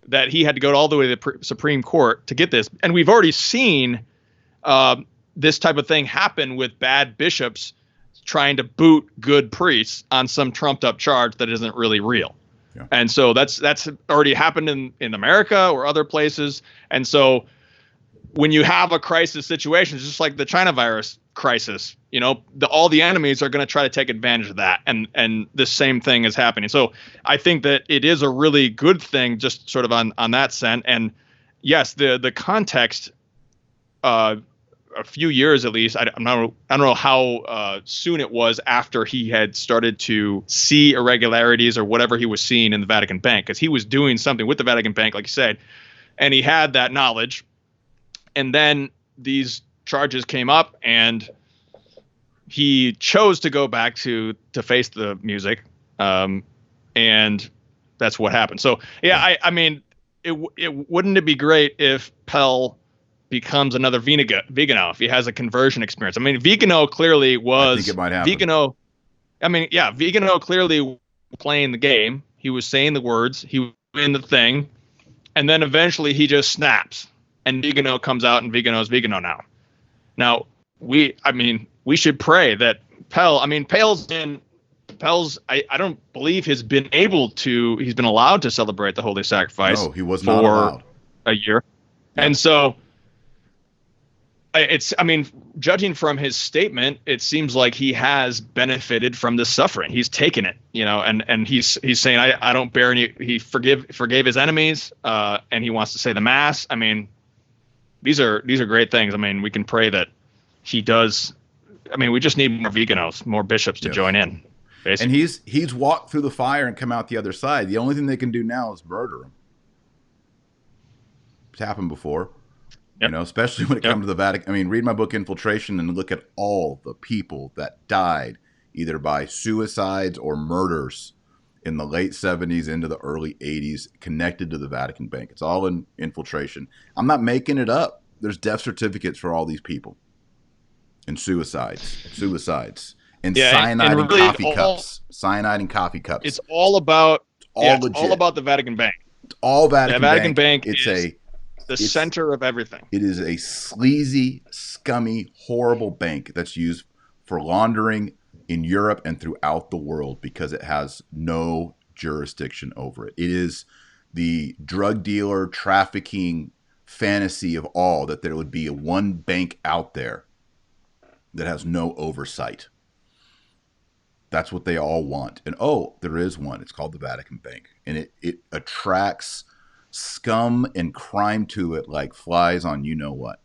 that he had to go all the way to the Supreme Court to get this. And we've already seen this type of thing happen with bad bishops trying to boot good priests on some trumped up charge that isn't really real. Yeah. And so that's already happened in America or other places. And so when you have a crisis situation, it's just like the China virus crisis, you know, all the enemies are going to try to take advantage of that. And the same thing is happening. So I think that it is a really good thing, just sort of on that sense. And yes, the context, a few years at least, I don't know how soon it was after he had started to see irregularities or whatever he was seeing in the Vatican Bank, because he was doing something with the Vatican Bank, like you said, and he had that knowledge. And then these charges came up, and he chose to go back to face the music, and that's what happened. So yeah, I mean, it wouldn't it be great if Pell becomes another Vigano, if he has a conversion experience. I mean, Vigano clearly was. I think it might happen. Vigano clearly was playing the game. He was saying the words. He was doing the thing, and then eventually he just snaps, and Vigano comes out, and Vigano is Vigano now. Now we should pray that Pell. I mean, Pell's. I don't believe he's been allowed to celebrate the Holy Sacrifice. No, he was not allowed. A year. Yeah. And so judging from his statement, it seems like he has benefited from this suffering. He's taken it, and he's saying, I don't bear any, he forgave his enemies, and he wants to say the mass. I mean, these are great things. I mean, we can pray that he does. I mean, we just need more Viganos, more bishops to join in. Basically. And he's walked through the fire and come out the other side. The only thing they can do now is murder him. It's happened before, especially when it comes to the Vatican. I mean, read my book Infiltration and look at all the people that died either by suicides or murders in the late 70s into the early 80s connected to the Vatican Bank. It's all in Infiltration. I'm not making it up. There's death certificates for all these people. And suicides. And cyanide and coffee cups. Cyanide and coffee cups. It's all about all about the Vatican Bank. It's all Vatican Bank. The Vatican Bank is the center of everything. It is a sleazy, scummy, horrible bank that's used for laundering in Europe and throughout the world because it has no jurisdiction over it. It is the drug dealer trafficking fantasy of all that there would be a one bank out there that has no oversight. That's what they all want. And there is one. It's called the Vatican Bank. And it attracts scum and crime to it like flies on you-know-what.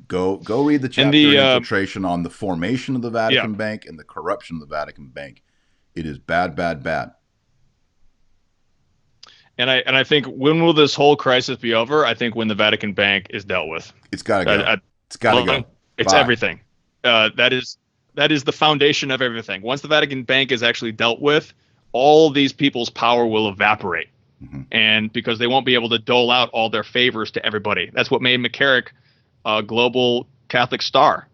Go read the chapter in Infiltration on the formation of the Vatican Bank and the corruption of the Vatican Bank. It is bad, bad, bad. And I think when will this whole crisis be over? I think when the Vatican Bank is dealt with. It's got to go. It's got to go. It's everything. That is the foundation of everything. Once the Vatican Bank is actually dealt with, all these people's power will evaporate. Mm-hmm. And because they won't be able to dole out all their favors to everybody. That's what made McCarrick a global Catholic star,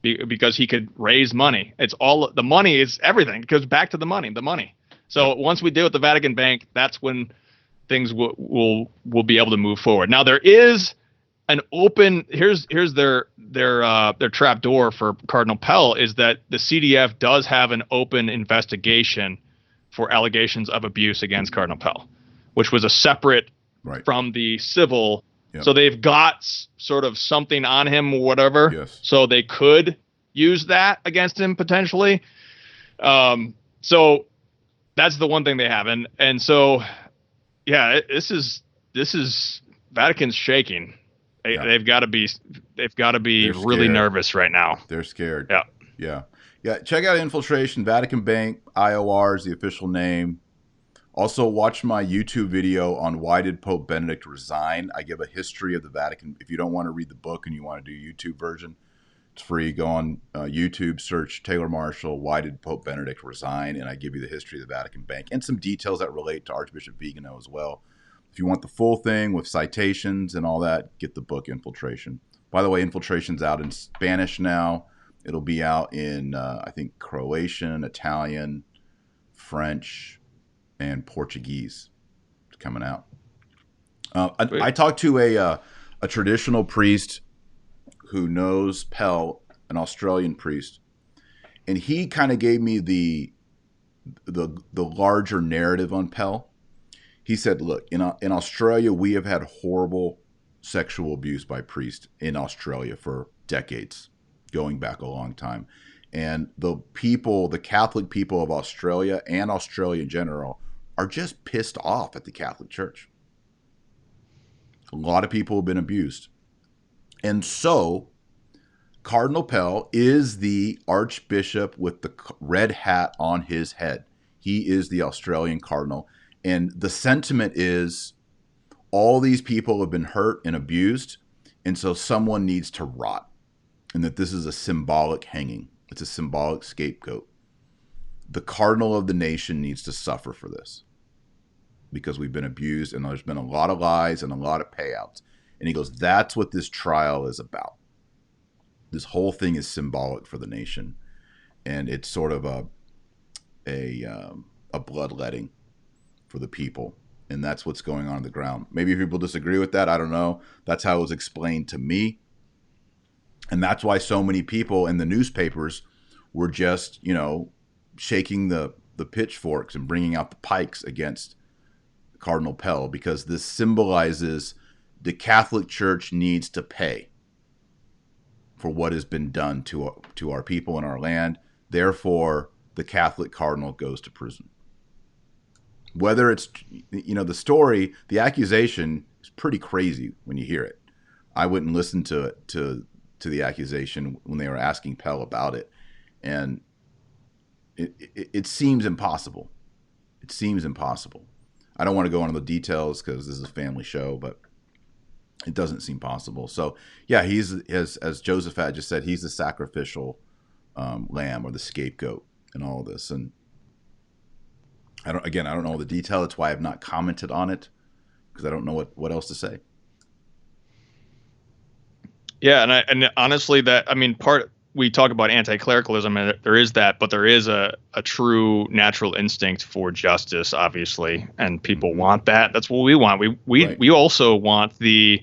because he could raise money. It's all the money is everything. It goes back to the money. So once we deal with the Vatican Bank, that's when things will be able to move forward. Now there is an open here's their trap door for Cardinal Pell is that the CDF does have an open investigation for allegations of abuse against Cardinal Pell, which was a separate from the civil. Yep. So they've got sort of something on him or whatever. Yes. So they could use that against him potentially. So that's the one thing they have. And so, this is Vatican's shaking. They've got to be really nervous right now. They're scared. Yeah. Check out Infiltration, Vatican Bank, IOR is the official name. Also, watch my YouTube video on why did Pope Benedict resign. I give a history of the Vatican. If you don't want to read the book and you want to do YouTube version, it's free. Go on YouTube, search Taylor Marshall, why did Pope Benedict resign? And I give you the history of the Vatican Bank and some details that relate to Archbishop Vigano as well. If you want the full thing with citations and all that, get the book Infiltration. By the way, Infiltration's out in Spanish now. It'll be out in, I think, Croatian, Italian, French, and Portuguese. It's coming out. I talked to a traditional priest who knows Pell, an Australian priest, and he kind of gave me the larger narrative on Pell. He said, look, in Australia, we have had horrible sexual abuse by priests in Australia for decades, going back a long time. And the Catholic people of Australia and Australia in general are just pissed off at the Catholic Church. A lot of people have been abused. And so Cardinal Pell is the archbishop with the red hat on his head. He is the Australian cardinal. And the sentiment is all these people have been hurt and abused, and so someone needs to rot, and that this is a symbolic hanging. It's a symbolic scapegoat. The cardinal of the nation needs to suffer for this because we've been abused, and there's been a lot of lies and a lot of payouts. And he goes, that's what this trial is about. This whole thing is symbolic for the nation, and it's sort of a bloodletting for the people, and that's what's going on the ground. Maybe people disagree with that. I don't know. That's how it was explained to me, and that's why so many people in the newspapers were just, shaking the pitchforks and bringing out the pikes against Cardinal Pell, because this symbolizes the Catholic Church needs to pay for what has been done to our people and our land. Therefore, the Catholic cardinal goes to prison. Whether it's, the story, the accusation is pretty crazy when you hear it. I wouldn't listen to the accusation when they were asking Pell about it. And it seems impossible. It seems impossible. I don't want to go into the details because this is a family show, but it doesn't seem possible. So, yeah, he's, as Josephat just said, he's the sacrificial lamb or the scapegoat in all of this. And I don't know all the detail. That's why I've not commented on it, because I don't know what else to say. Yeah, and honestly, we talk about anti-clericalism, and there is that, but there is a true natural instinct for justice, obviously, and people want that. That's what we want. We also want the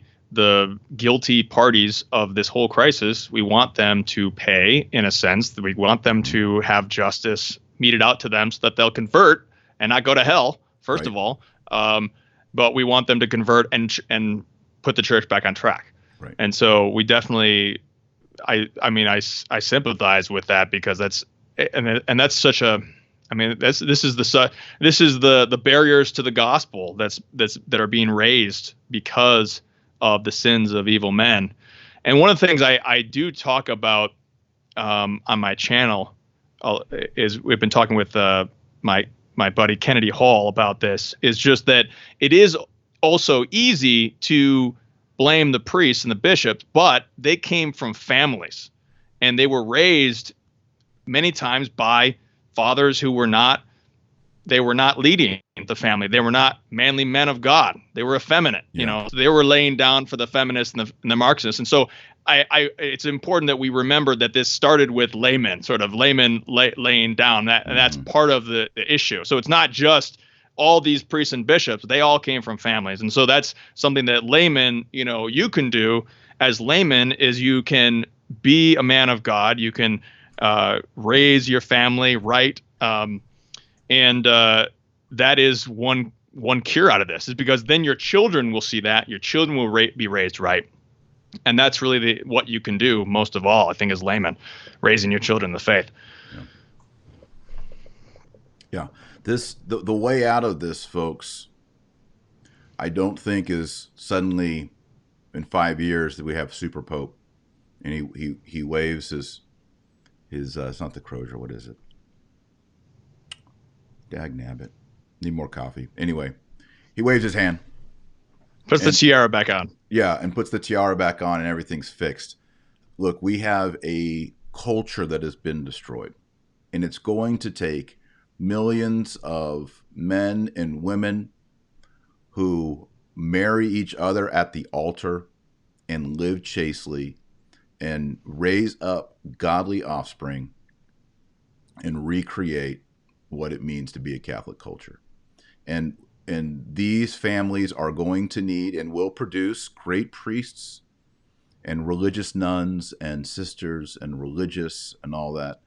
guilty parties of this whole crisis. We want them to pay, in a sense. We want them to have justice meted out to them so that they'll convert and not go to hell, first of all. But we want them to convert and put the church back on track. Right. And so we definitely, I sympathize with that, because that's such a, this is the barriers to the gospel that are being raised because of the sins of evil men. And one of the things I do talk about on my channel is, we've been talking with my buddy Kennedy Hall about this, is just that it is also easy to blame the priests and the bishops, but they came from families, and they were raised many times by fathers who were not leading the family. They were not manly men of God. They were effeminate. Yeah. They were laying down for the feminists and the Marxists. And so it's important that we remember that this started with laymen laying down. And that's part of the issue. So it's not just all these priests and bishops. They all came from families. And so that's something that laymen, you can do as laymen, is you can be a man of God. You can raise your family right. And that is one cure out of this, is because then your children will see that. Your children will be raised right. And that's really what you can do most of all, I think, as laymen, raising your children in the faith. Yeah. The way out of this, folks, I don't think is suddenly in 5 years that we have Super Pope and he waves his it's not the Crozier, what is it? Dag nabbit. Need more coffee. Anyway, he waves his hand. Puts the tiara back on. Yeah, and puts the tiara back on and everything's fixed. Look, we have a culture that has been destroyed, and it's going to take millions of men and women who marry each other at the altar and live chastely and raise up godly offspring and recreate what it means to be a Catholic culture. And these families are going to need and will produce great priests and religious nuns and sisters and religious and all that.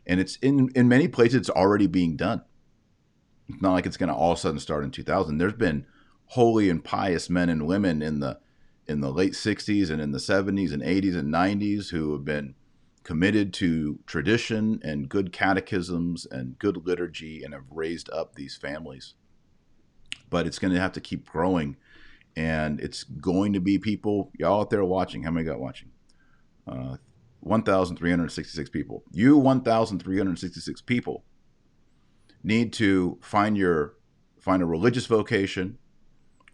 And it's in many places it's already being done. It's not like it's going to all of a sudden start in 2000. There's been holy and pious men and women in the late 60s and in the 70s and 80s and 90s who have been committed to tradition and good catechisms and good liturgy and have raised up these families. But it's going to have to keep growing, and it's going to be people, y'all out there watching. How many got watching? 1,366 people. You 1,366 people need to find a religious vocation,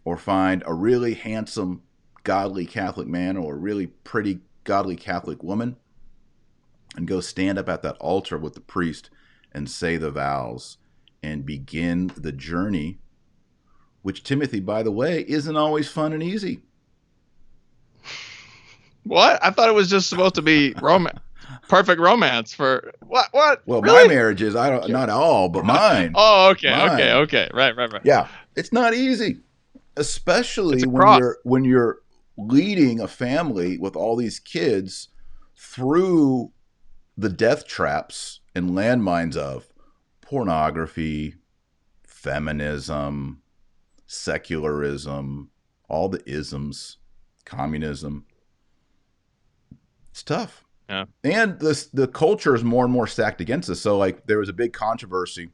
or find a really handsome, godly Catholic man or a really pretty, godly Catholic woman, and go stand up at that altar with the priest and say the vows and begin the journey, which, Timothy, by the way, isn't always fun and easy. What? I thought it was just supposed to be perfect romance for what? Well, really? my marriages, I don't, not all, but mine. Oh, okay, Mine. okay. Right. Yeah, it's not easy, especially It's when you're leading a family with all these kids through the death traps and landmines of pornography, feminism, secularism, all the isms, communism. It's tough. Yeah. And the culture is more and more stacked against us. So like there was a big controversy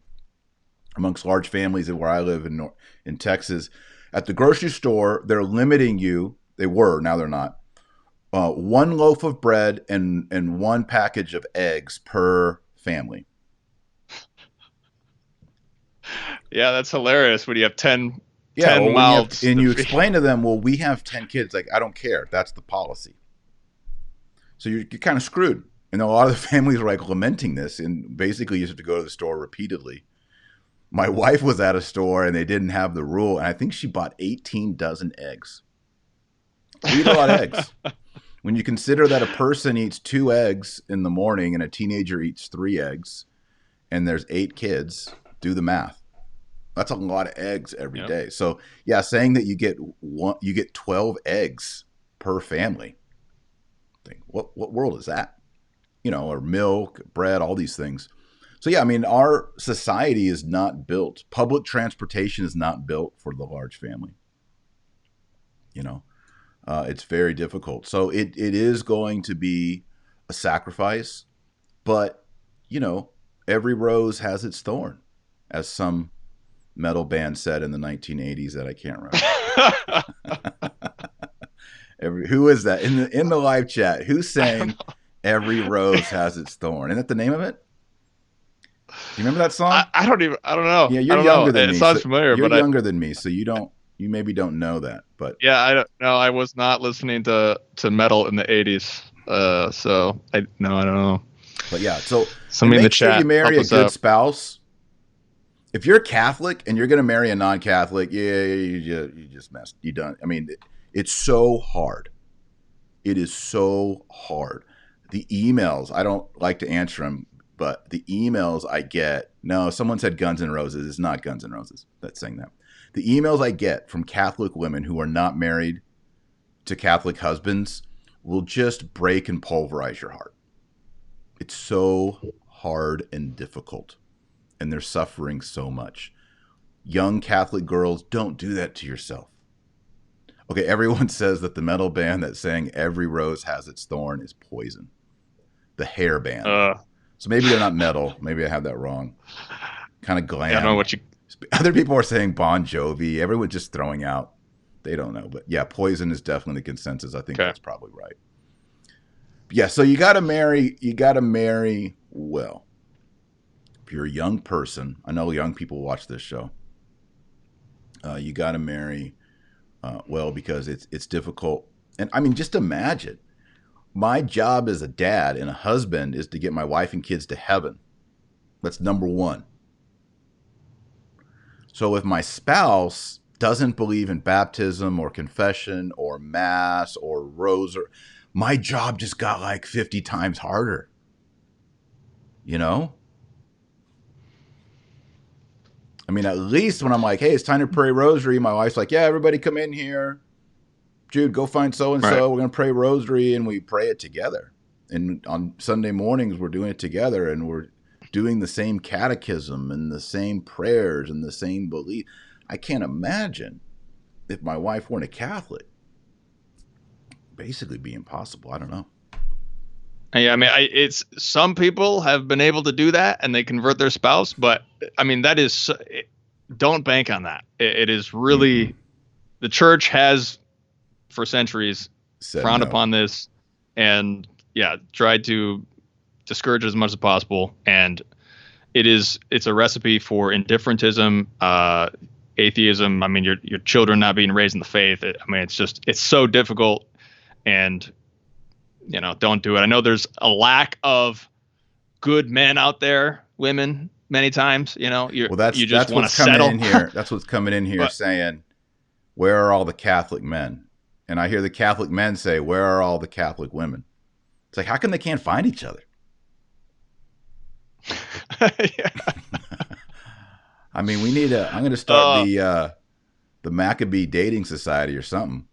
amongst large families where I live in Texas. At the grocery store, they're limiting you. They were, now they're not. One loaf of bread and one package of eggs per family. Yeah, that's hilarious when you have 10 well, mouths. And you explain to them, well, we have 10 kids. Like, I don't care. That's the policy. So you're kind of screwed. And a lot of the families are like lamenting this. And basically, you have to go to the store repeatedly. My wife was at a store and they didn't have the rule. And I think she bought 18 dozen eggs. We eat a lot of eggs. When you consider that a person eats 2 eggs in the morning and a teenager eats 3 eggs, and there's 8 kids, do the math. That's a lot of eggs every day. So yeah, saying that you get 12 eggs per family. Think, what world is that? Or milk, bread, all these things. So yeah, I mean, our society is not built. Public transportation is not built for the large family. It's very difficult. So it is going to be a sacrifice, but every rose has its thorn, as some metal band said in the 1980s that I can't remember. Who is that in the live chat? Who's saying every rose has its thorn? Isn't that the name of it? Do you remember that song? I don't know. Yeah, you're younger than me. It sounds familiar, you're younger than me, so you maybe don't know that. But yeah, I don't know. I was not listening to metal in the 80s, so I don't know. But yeah, so somebody in the chat, sure you marry a good spouse. If you're Catholic and you're going to marry a non-Catholic, you just messed. You done. I mean, it's so hard. It is so hard. The emails, I don't like to answer them, but the emails I get, no, someone said Guns N' Roses. It's not Guns N' Roses that's saying that. The emails I get from Catholic women who are not married to Catholic husbands will just break and pulverize your heart. It's so hard and difficult. And they're suffering so much. Young Catholic girls, don't do that to yourself. Okay, everyone says that the metal band that sang Every Rose Has Its Thorn is Poison. The hair band. So maybe they're not metal. Maybe I have that wrong. Kind of glam. I don't know what you... Other people are saying Bon Jovi. Everyone's just throwing out. They don't know. But yeah, Poison is definitely the consensus. I think that's probably right. Yeah, so you got to marry well. If you're a young person, I know young people watch this show. You got to marry well, because it's difficult. And I mean, just imagine, my job as a dad and a husband is to get my wife and kids to heaven. That's number one. So if my spouse doesn't believe in baptism or confession or mass or rosary, my job just got like 50 times harder. I mean, at least when I'm like, hey, it's time to pray rosary, my wife's like, yeah, everybody come in here. Jude, go find so-and-so. Right. We're going to pray rosary, and we pray it together. And on Sunday mornings, we're doing it together, and we're doing the same catechism and the same prayers and the same belief. I can't imagine if my wife weren't a Catholic. Basically be impossible. I don't know. Yeah, I mean, it's some people have been able to do that and they convert their spouse, but I mean, that is, don't bank on that. It is really, the church has for centuries frowned upon this and tried to discourage as much as possible. And it's a recipe for indifferentism, atheism. I mean, your children not being raised in the faith. It's so difficult, and don't do it. I know there's a lack of good men out there, women, many times. You just want to settle in here. That's what's coming in here saying, where are all the Catholic men? And I hear the Catholic men say, where are all the Catholic women? It's like, how come they can't find each other? Yeah. I mean, I'm going to start the Maccabee Dating Society or something.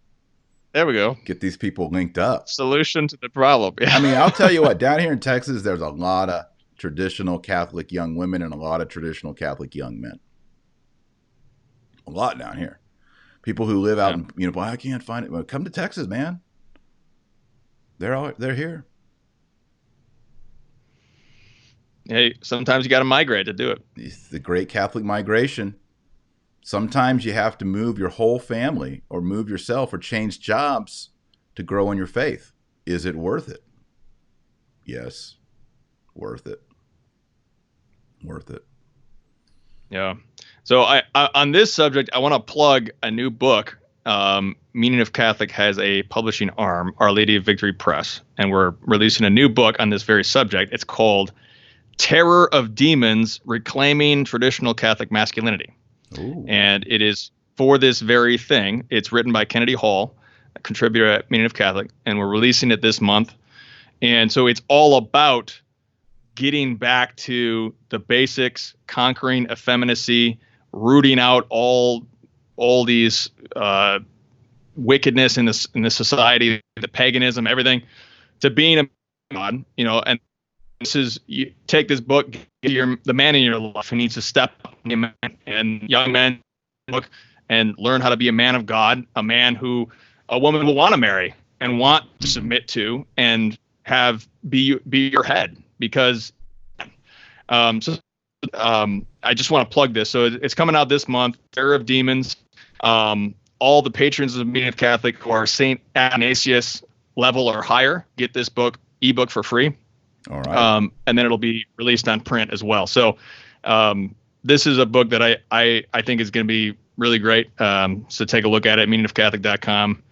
There we go. Get these people linked up. Solution to the problem. Yeah. I mean, I'll tell you what, down here in Texas, there's a lot of traditional Catholic young women and a lot of traditional Catholic young men. A lot down here. People who live out in, I can't find it. Well, come to Texas, man. They're here. Hey, sometimes you got to migrate to do it. It's the great Catholic migration. Sometimes you have to move your whole family or move yourself or change jobs to grow in your faith. Is it worth it? Yes. Worth it. Worth it. Yeah. So I on this subject, I want to plug a new book. Meaning of Catholic has a publishing arm, Our Lady of Victory Press, and we're releasing a new book on this very subject. It's called Terror of Demons, Reclaiming Traditional Catholic Masculinity. Ooh. And it is for this very thing. It's written by Kennedy Hall, a contributor at Meaning of Catholic, and we're releasing it this month. And so it's all about getting back to the basics, conquering effeminacy, rooting out all these wickedness in the society, the paganism, everything, to being a God, and this is, you take this book, the man in your life who needs to step up, and young men look and learn how to be a man of God, a man who a woman will want to marry and want to submit to and have be your head, because I just want to plug this. So it's coming out this month, Terror of Demons. All the patrons of Meaning of Catholic who are St. Athanasius level or higher get this ebook for free. All right. And then it'll be released on print as well. So this is a book that I think is going to be really great. So take a look at it, meaningofcatholic.com.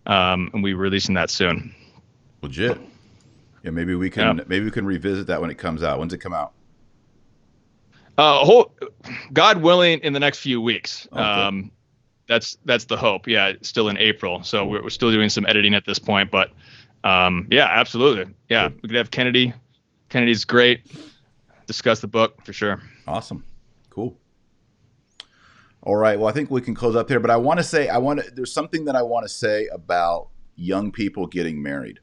And we're releasing that soon. Legit. Yeah, maybe we can revisit that when it comes out. When's it come out? God willing, in the next few weeks. Okay. That's the hope. Yeah, it's still in April. So we're still doing some editing at this point, but yeah, absolutely. Yeah, we could have Kennedy. Kennedy's great. Discuss the book for sure. Awesome. Cool. All right. Well, I think we can close up here, but there's something that I want to say about young people getting married.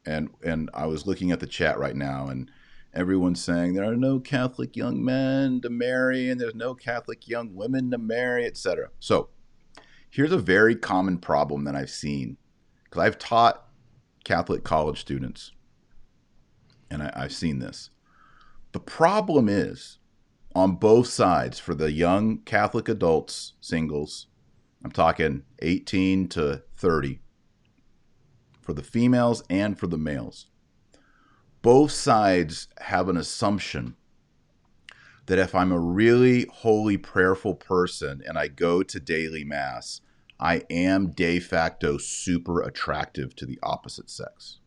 And I was looking at the chat right now, and everyone's saying there are no Catholic young men to marry, and there's no Catholic young women to marry, etc. So here's a very common problem that I've seen, because I've taught Catholic college students, and I've seen this. The problem is, on both sides, for the young Catholic adults, singles, I'm talking 18 to 30, for the females and for the males, both sides have an assumption that if I'm a really holy, prayerful person and I go to daily mass, I am de facto super attractive to the opposite sex.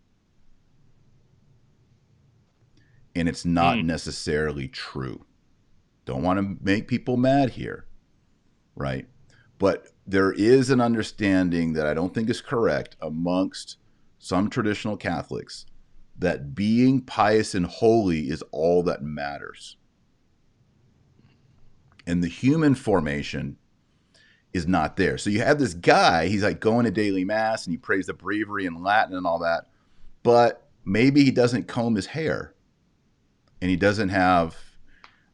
And it's not necessarily true. Don't want to make people mad here, right? But there is an understanding that I don't think is correct amongst some traditional Catholics that being pious and holy is all that matters. And the human formation is not there. So you have this guy, he's like going to daily mass and he prays the breviary in Latin and all that, but maybe he doesn't comb his hair and he doesn't have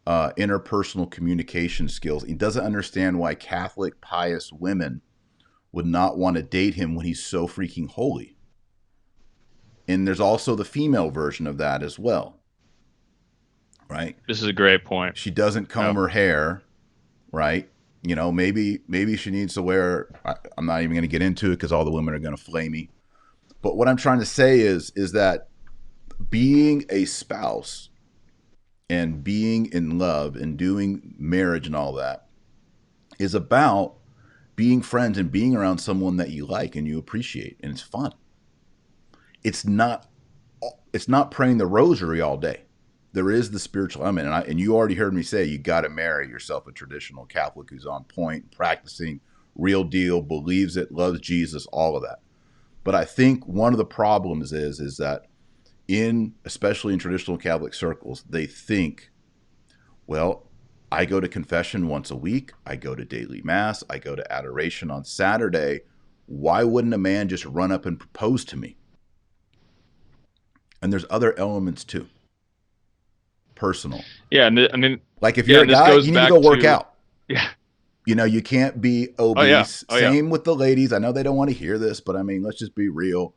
interpersonal communication skills. He doesn't understand why Catholic pious women would not want to date him when he's so freaking holy. And there's also the female version of that as well, right? This is a great point. She doesn't comb her hair, right? Maybe she needs to wear, I'm not even going to get into it because all the women are going to flame me. But what I'm trying to say is that being a spouse and being in love and doing marriage and all that is about being friends and being around someone that you like and you appreciate, and it's fun. It's not praying the rosary all day. There is the spiritual element, and you already heard me say you got to marry yourself a traditional Catholic who's on point, practicing real deal, believes it, loves Jesus, all of that. But I think one of the problems is that especially in traditional Catholic circles, they think, well, I go to confession once a week, I go to daily mass, I go to adoration on Saturday. Why wouldn't a man just run up and propose to me? And there's other elements too. Personal. Yeah, and I mean, like if you're a guy, you need to go work out. Yeah. You know, you can't be obese. Same with the ladies. I know they don't want to hear this, but I mean, let's just be real.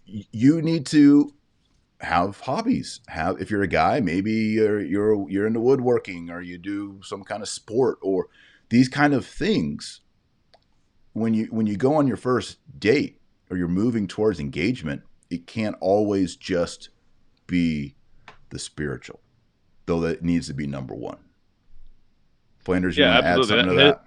You need to have hobbies. If you're a guy, maybe you're into woodworking, or you do some kind of sport, or these kind of things. When you go on your first date, or you're moving towards engagement, it can't always just be the spiritual, though that needs to be number one. Flanders, you want to add something to that?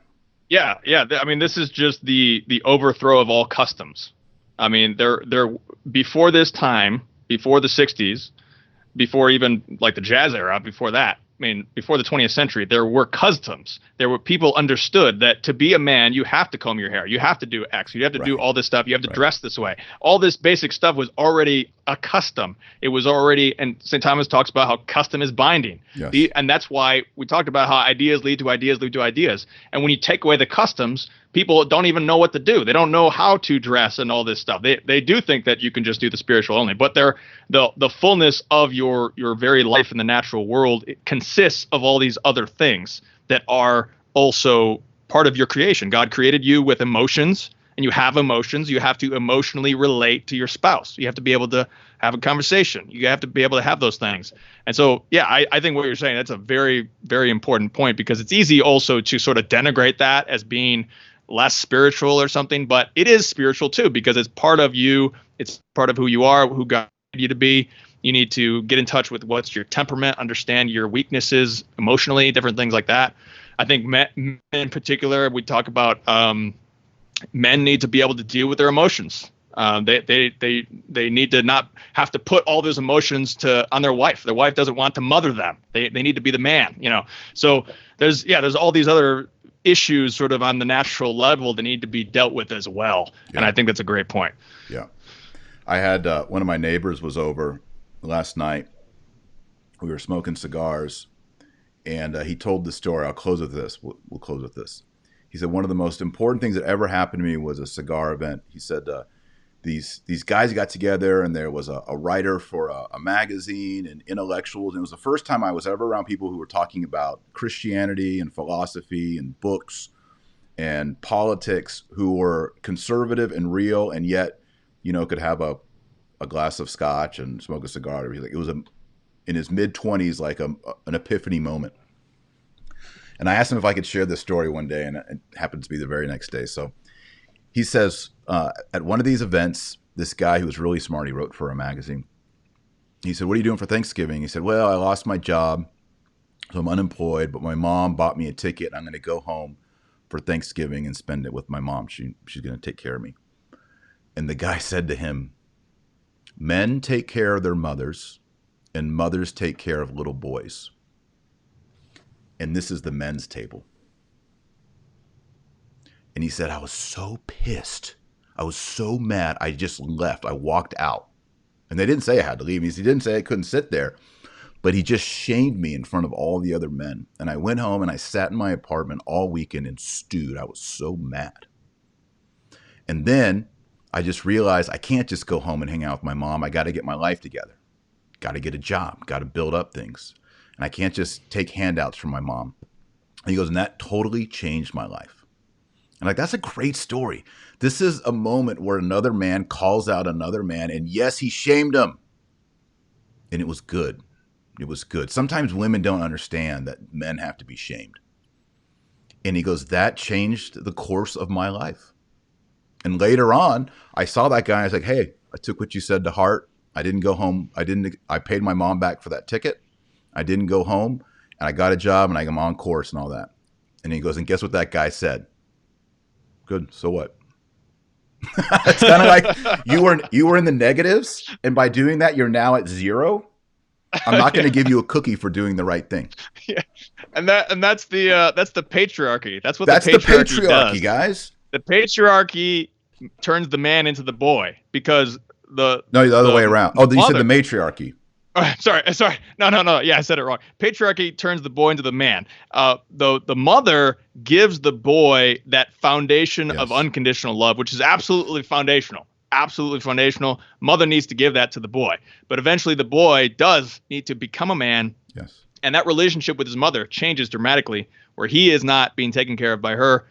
Yeah. I mean, this is just the overthrow of all customs. I mean, they're before this time, before the 60s, before even like the jazz era, before that, I mean, before the 20th century, there were customs. There were people understood that to be a man, you have to comb your hair. You have to do X. You have to do all this stuff. You have to dress this way. All this basic stuff was already a custom. It was already, and St. Thomas talks about how custom is binding. Yes. And that's why we talked about how ideas lead to ideas lead to ideas. And when you take away the customs, people don't even know what to do. They don't know how to dress and all this stuff. They do think that you can just do the spiritual only, but the fullness of your very life in the natural world, it consists of all these other things that are also part of your creation. God created you with emotions, and you have emotions. You have to emotionally relate to your spouse. You have to be able to have a conversation. You have to be able to have those things. And so, yeah, I think what you're saying, that's a very, very important point, because it's easy also to sort of denigrate that as being less spiritual or something, but it is spiritual too, because it's part of you. It's part of who you are, who God created you to be. You need to get in touch with what's your temperament, understand your weaknesses emotionally, different things like that. I think men in particular, we talk about men need to be able to deal with their emotions. They need to not have to put all those emotions on their wife. Their wife doesn't want to mother them. They need to be the man, you know. So there's all these other issues sort of on the natural level that need to be dealt with as well. Yeah. And I think that's a great point. Yeah. I had one of my neighbors was over last night. We were smoking cigars, and he told the story. I'll close with this. We'll close with this. He said, one of the most important things that ever happened to me was a cigar event. He said, these guys got together, and there was a writer for a magazine and intellectuals. And it was the first time I was ever around people who were talking about Christianity and philosophy and books and politics, who were conservative and real, and yet, you know, could have a glass of scotch and smoke a cigar. It was in his mid-20s, like an epiphany moment. And I asked him if I could share this story one day, and it happened to be the very next day. So he says, at one of these events, this guy who was really smart, he wrote for a magazine. He said, "What are you doing for Thanksgiving?" He said, "Well, I lost my job, so I'm unemployed, but my mom bought me a ticket. I'm going to go home for Thanksgiving and spend it with my mom. She's going to take care of me." And the guy said to him, "Men take care of their mothers, and mothers take care of little boys. And this is the men's table." And he said, I was so pissed. I was so mad. I just left. I walked out. And they didn't say I had to leave. He didn't say I couldn't sit there. But he just shamed me in front of all the other men. And I went home and I sat in my apartment all weekend and stewed. I was so mad. And then I just realized I can't just go home and hang out with my mom. I got to get my life together. Got to get a job. Got to build up things. And I can't just take handouts from my mom. And he goes, and that totally changed my life. And like, that's a great story. This is a moment where another man calls out another man. And yes, he shamed him. And it was good. It was good. Sometimes women don't understand that men have to be shamed. And he goes, that changed the course of my life. And later on, I saw that guy. I was like, hey, I took what you said to heart. I didn't go home. I paid my mom back for that ticket. I didn't go home, and I got a job, and I'm on course and all that. And he goes, and guess what that guy said? Good. So what? It's kind of like you were in the negatives, and by doing that, you're now at zero. I'm not going to give you a cookie for doing the right thing. Yeah, and that's the patriarchy. That's the patriarchy does. Guys. the patriarchy turns the man into the boy because the other way around. Oh, you said the matriarchy. Sorry. No. Yeah, I said it wrong. Patriarchy turns the boy into the man. The mother gives the boy that foundation of unconditional love, which is absolutely foundational. Absolutely foundational. Mother needs to give that to the boy. But eventually the boy does need to become a man. Yes. And that relationship with his mother changes dramatically, where he is not being taken care of by her,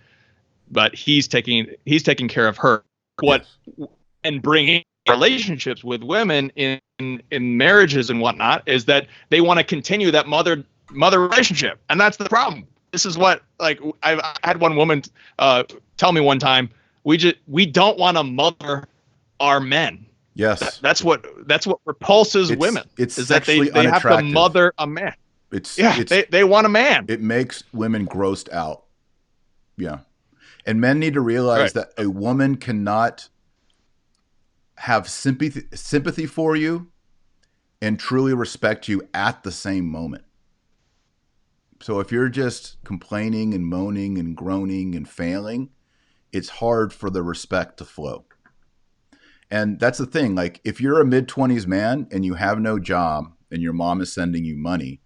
but he's taking care of her. And bringing relationships with women in marriages and whatnot is that they want to continue that mother relationship, and that's the problem. This is what, like, I've had one woman tell me one time, we don't want to mother our men. Yes, that's what repulses women. It's is that they unattractive. have to mother a man. They want a man. It makes women grossed out. Yeah, and men need to realize that a woman cannot have sympathy for you and truly respect you at the same moment. So if you're just complaining and moaning and groaning and failing, it's hard for the respect to flow. And that's the thing. Like, if you're a mid-20s man and you have no job and your mom is sending you money,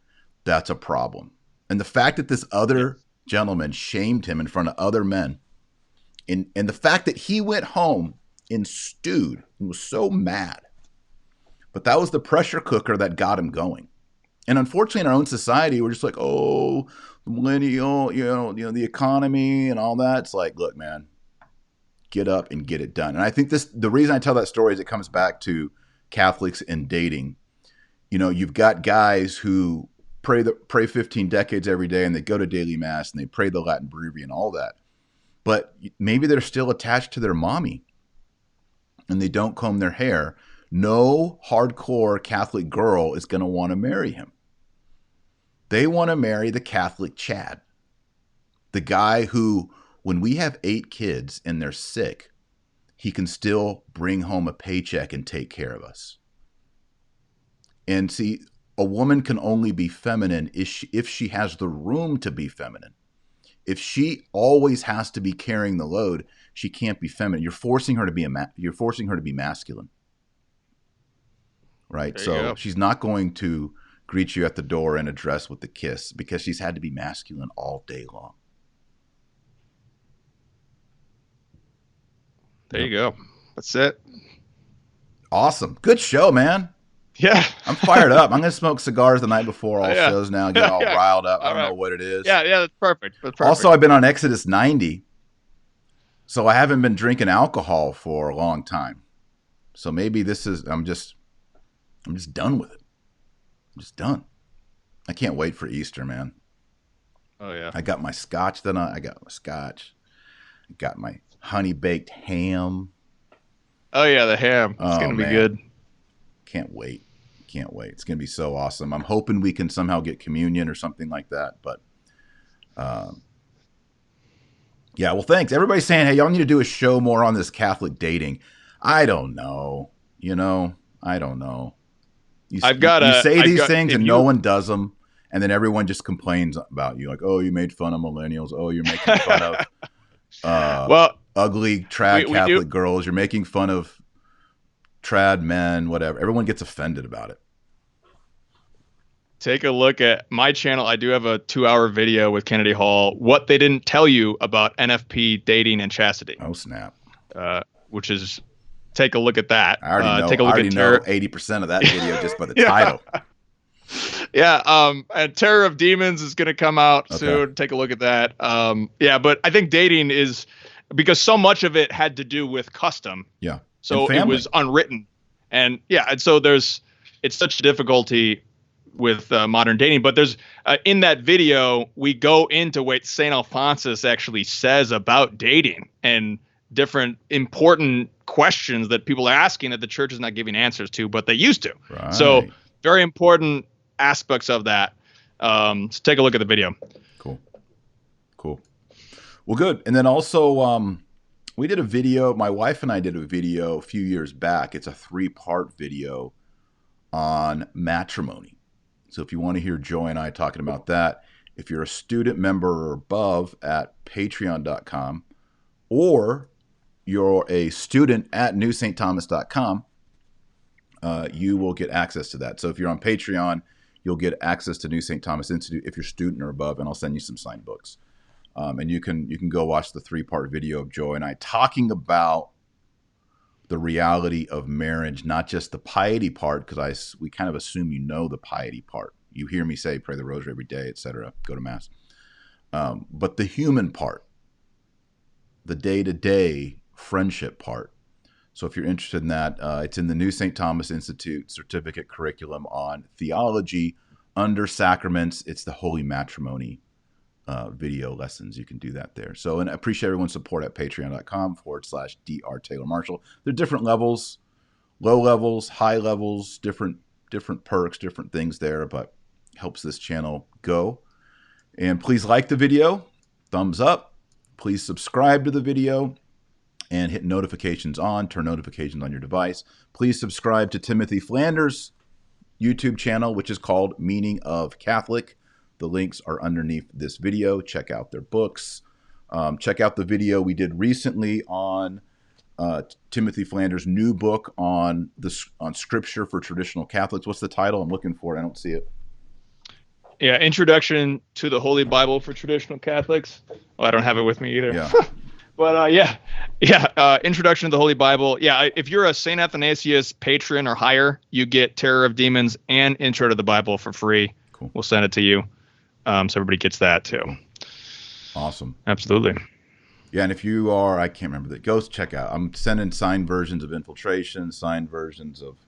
that's a problem. And the fact that this other gentleman shamed him in front of other men, and the fact that he went home and stewed and was so mad, but that was the pressure cooker that got him going. And unfortunately, in our own society, we're just like, oh, millennial, you know, the economy and all that. It's like, look, man, get up and get it done. And I think the reason I tell that story is it comes back to Catholics and dating. You know, you've got guys who pray 15 decades every day, and they go to daily mass and they pray the Latin Breviary and all that. But maybe they're still attached to their mommy and they don't comb their hair. No hardcore Catholic girl is going to want to marry him. They want to marry the Catholic Chad, the guy who, when we have 8 kids and they're sick, he can still bring home a paycheck and take care of us. And see, a woman can only be feminine if she has the room to be feminine. If she always has to be carrying the load, she can't be feminine. You're forcing her to be masculine. Right? So she's not going to greet you at the door in a dress with a kiss because she's had to be masculine all day long. There you go. That's it. Awesome. Good show, man. Yeah. I'm fired up. I'm going to smoke cigars the night before all shows now, get all riled up. I don't know what it is. Yeah, that's perfect. Also, I've been on Exodus 90, so I haven't been drinking alcohol for a long time. So maybe I'm just done with it. I'm just done. I can't wait for Easter, man. Oh, yeah. I got my scotch I got my scotch. I got my honey-baked ham. Oh, yeah, the ham. It's going to be good. Can't wait. It's going to be so awesome. I'm hoping we can somehow get communion or something like that. But, yeah, well, thanks. Everybody's saying, hey, y'all need to do a show more on this Catholic dating. I don't know. I don't know. You say these things and no one does them. And then everyone just complains about you. Like, oh, you made fun of millennials. Oh, you're making fun of ugly trad Catholic girls. You're making fun of trad men, whatever. Everyone gets offended about it. Take a look at my channel. I do have a 2-hour video with Kennedy Hall. What they didn't tell you about NFP dating and chastity. Oh, snap. Which is, take a look at that. I already know. I already know 80% of that video just by the title. Yeah. And Terror of Demons is going to come out soon. Take a look at that. But I think dating is, because so much of it had to do with custom. Yeah. So it was unwritten. And so it's such a difficulty with modern dating. But there's in that video, we go into what St. Alphonsus actually says about dating and different important questions that people are asking that the church is not giving answers to, but they used to. Right. So very important aspects of that. So take a look at the video. Cool. Well, good. And then also, we did a video, my wife and I did a video a few years back. It's a 3-part video on matrimony. So if you want to hear Joy and I talking about that, if you're a student member or above at patreon.com, or you're a student at newstthomas.com, you will get access to that. So if you're on Patreon, you'll get access to New St. Thomas Institute if you're student or above, and I'll send you some signed books. And you can go watch the 3-part video of Joy and I talking about the reality of marriage, not just the piety part, because we kind of assume you know the piety part. You hear me say pray the rosary every day, etc., go to Mass. But the human part, the day-to-day friendship part. So if you're interested in that, it's in the New St. Thomas Institute certificate curriculum on theology under sacraments. It's the Holy Matrimony video lessons. You can do that there. So, and I appreciate everyone's support at patreon.com/Dr. Taylor Marshall. There are different levels, low levels, high levels, different perks, different things there, but helps this channel go. And please like the video, thumbs up. Please subscribe to the video and hit notifications on, turn notifications on your device. Please subscribe to Timothy Flanders' YouTube channel, which is called Meaning of Catholic. The links are underneath this video. Check out their books. Check out the video we did recently on Timothy Flanders' new book on Scripture for Traditional Catholics. What's the title? I'm looking for it. I don't see it. Yeah, Introduction to the Holy Bible for Traditional Catholics. Well, I don't have it with me either. Yeah. But Introduction to the Holy Bible. Yeah, if you're a St. Athanasius patron or higher, you get Terror of Demons and Intro to the Bible for free. Cool. We'll send it to you. So everybody gets that too. Awesome. Absolutely. Yeah, and if you are, I can't remember that, go check out. I'm sending signed versions of Infiltration, signed versions of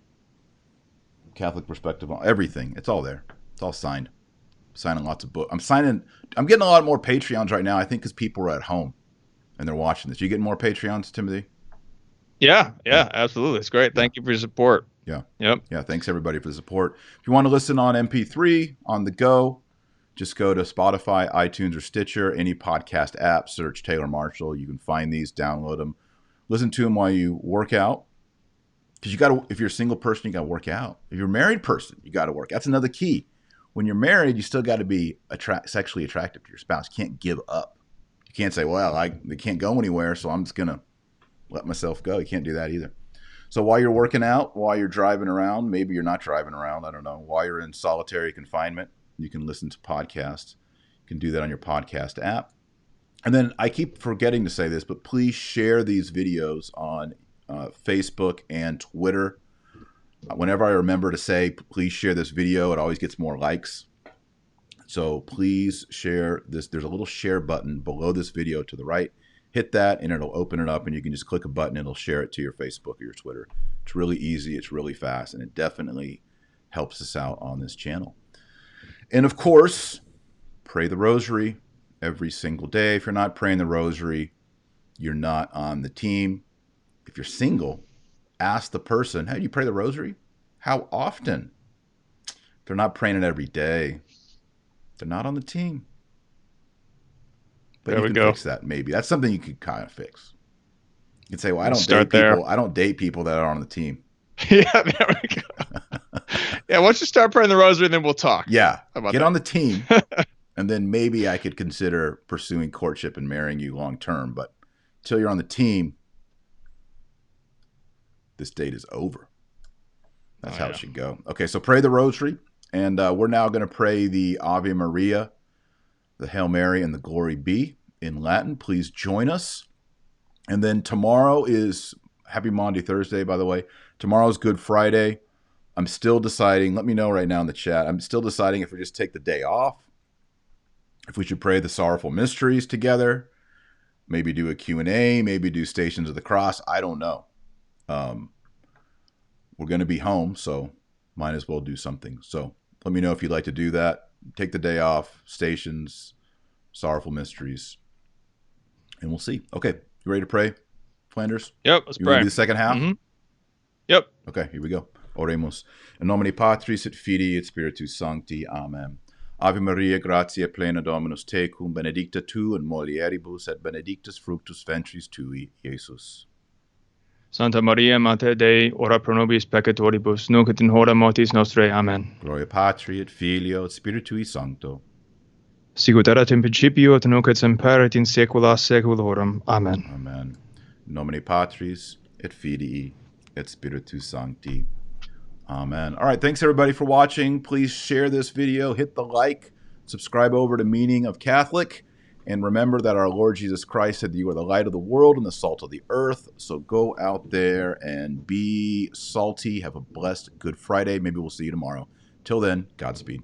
Catholic Perspective, everything. It's all there. It's all signed. Signing lots of books. I'm getting a lot more Patreons right now, I think, because people are at home and they're watching this. You getting more Patreons, Timothy? Yeah, absolutely. It's great. Thank you for your support. Yeah. Yep. Yeah, thanks everybody for the support. If you want to listen on MP3 on the go, just go to Spotify, iTunes, or Stitcher, any podcast app, search Taylor Marshall. You can find these, download them, listen to them while you work out. Because if you're a single person, you got to work out. If you're a married person, you got to work. That's another key. When you're married, you still got to be sexually attractive to your spouse. You can't give up. You can't say, well, they can't go anywhere, so I'm just going to let myself go. You can't do that either. So while you're working out, while you're driving around, maybe you're not driving around, I don't know, while you're in solitary confinement, you can listen to podcasts. You can do that on your podcast app. And then I keep forgetting to say this, but please share these videos on Facebook and Twitter. Whenever I remember to say, please share this video, it always gets more likes. So please share this. There's a little share button below this video to the right. Hit that and it'll open it up and you can just click a button and it'll share it to your Facebook or your Twitter. It's really easy. It's really fast and it definitely helps us out on this channel. And of course, pray the rosary every single day. If you're not praying the rosary, you're not on the team. If you're single, ask the person, hey, do you pray the rosary? How often? If they're not praying it every day, they're not on the team. But there you can fix that maybe. That's something you could kind of fix. You can say, well, I don't date people that are on the team. Yeah, there we go. Yeah, once you start praying the rosary, then we'll talk. Yeah, get on the team, and then maybe I could consider pursuing courtship and marrying you long term. But until you're on the team, this date is over. That's how it should go. Okay, so pray the rosary, and we're now going to pray the Ave Maria, the Hail Mary, and the Glory Be in Latin. Please join us. And then tomorrow is Happy Maundy Thursday, by the way. Tomorrow's Good Friday. I'm still deciding. Let me know right now in the chat. I'm still deciding if we just take the day off, if we should pray the Sorrowful Mysteries together, maybe do a Q&A, maybe do Stations of the Cross. I don't know. We're going to be home, so might as well do something. So let me know if you'd like to do that. Take the day off, Stations, Sorrowful Mysteries, and we'll see. Okay, you ready to pray, Flanders? Yep, let's pray. You ready to do the second half? Mm-hmm. Yep. Okay, here we go. Oremus. In nomine Patris et Filii et Spiritus Sancti. Amen. Ave Maria, gratia plena Dominus tecum, benedicta tu in mulieribus et benedictus fructus ventris tui, Iesus. Santa Maria, Mater Dei, ora pro nobis peccatoribus, nunc et in hora mortis nostrae. Amen. Gloria Patri et Filio et Spiritui Sancto. Sicut erat in principio, et nunc et semper, et in saecula saeculorum. Amen. Amen. In nomine Patris, et Filii, et Spiritus Sancti. Amen. All right, thanks everybody for watching. Please share this video, hit the like, subscribe over to Meaning of Catholic, and remember that our Lord Jesus Christ said that you are the light of the world and the salt of the earth. So go out there and be salty. Have a blessed Good Friday. Maybe we'll see you tomorrow. Till then, Godspeed.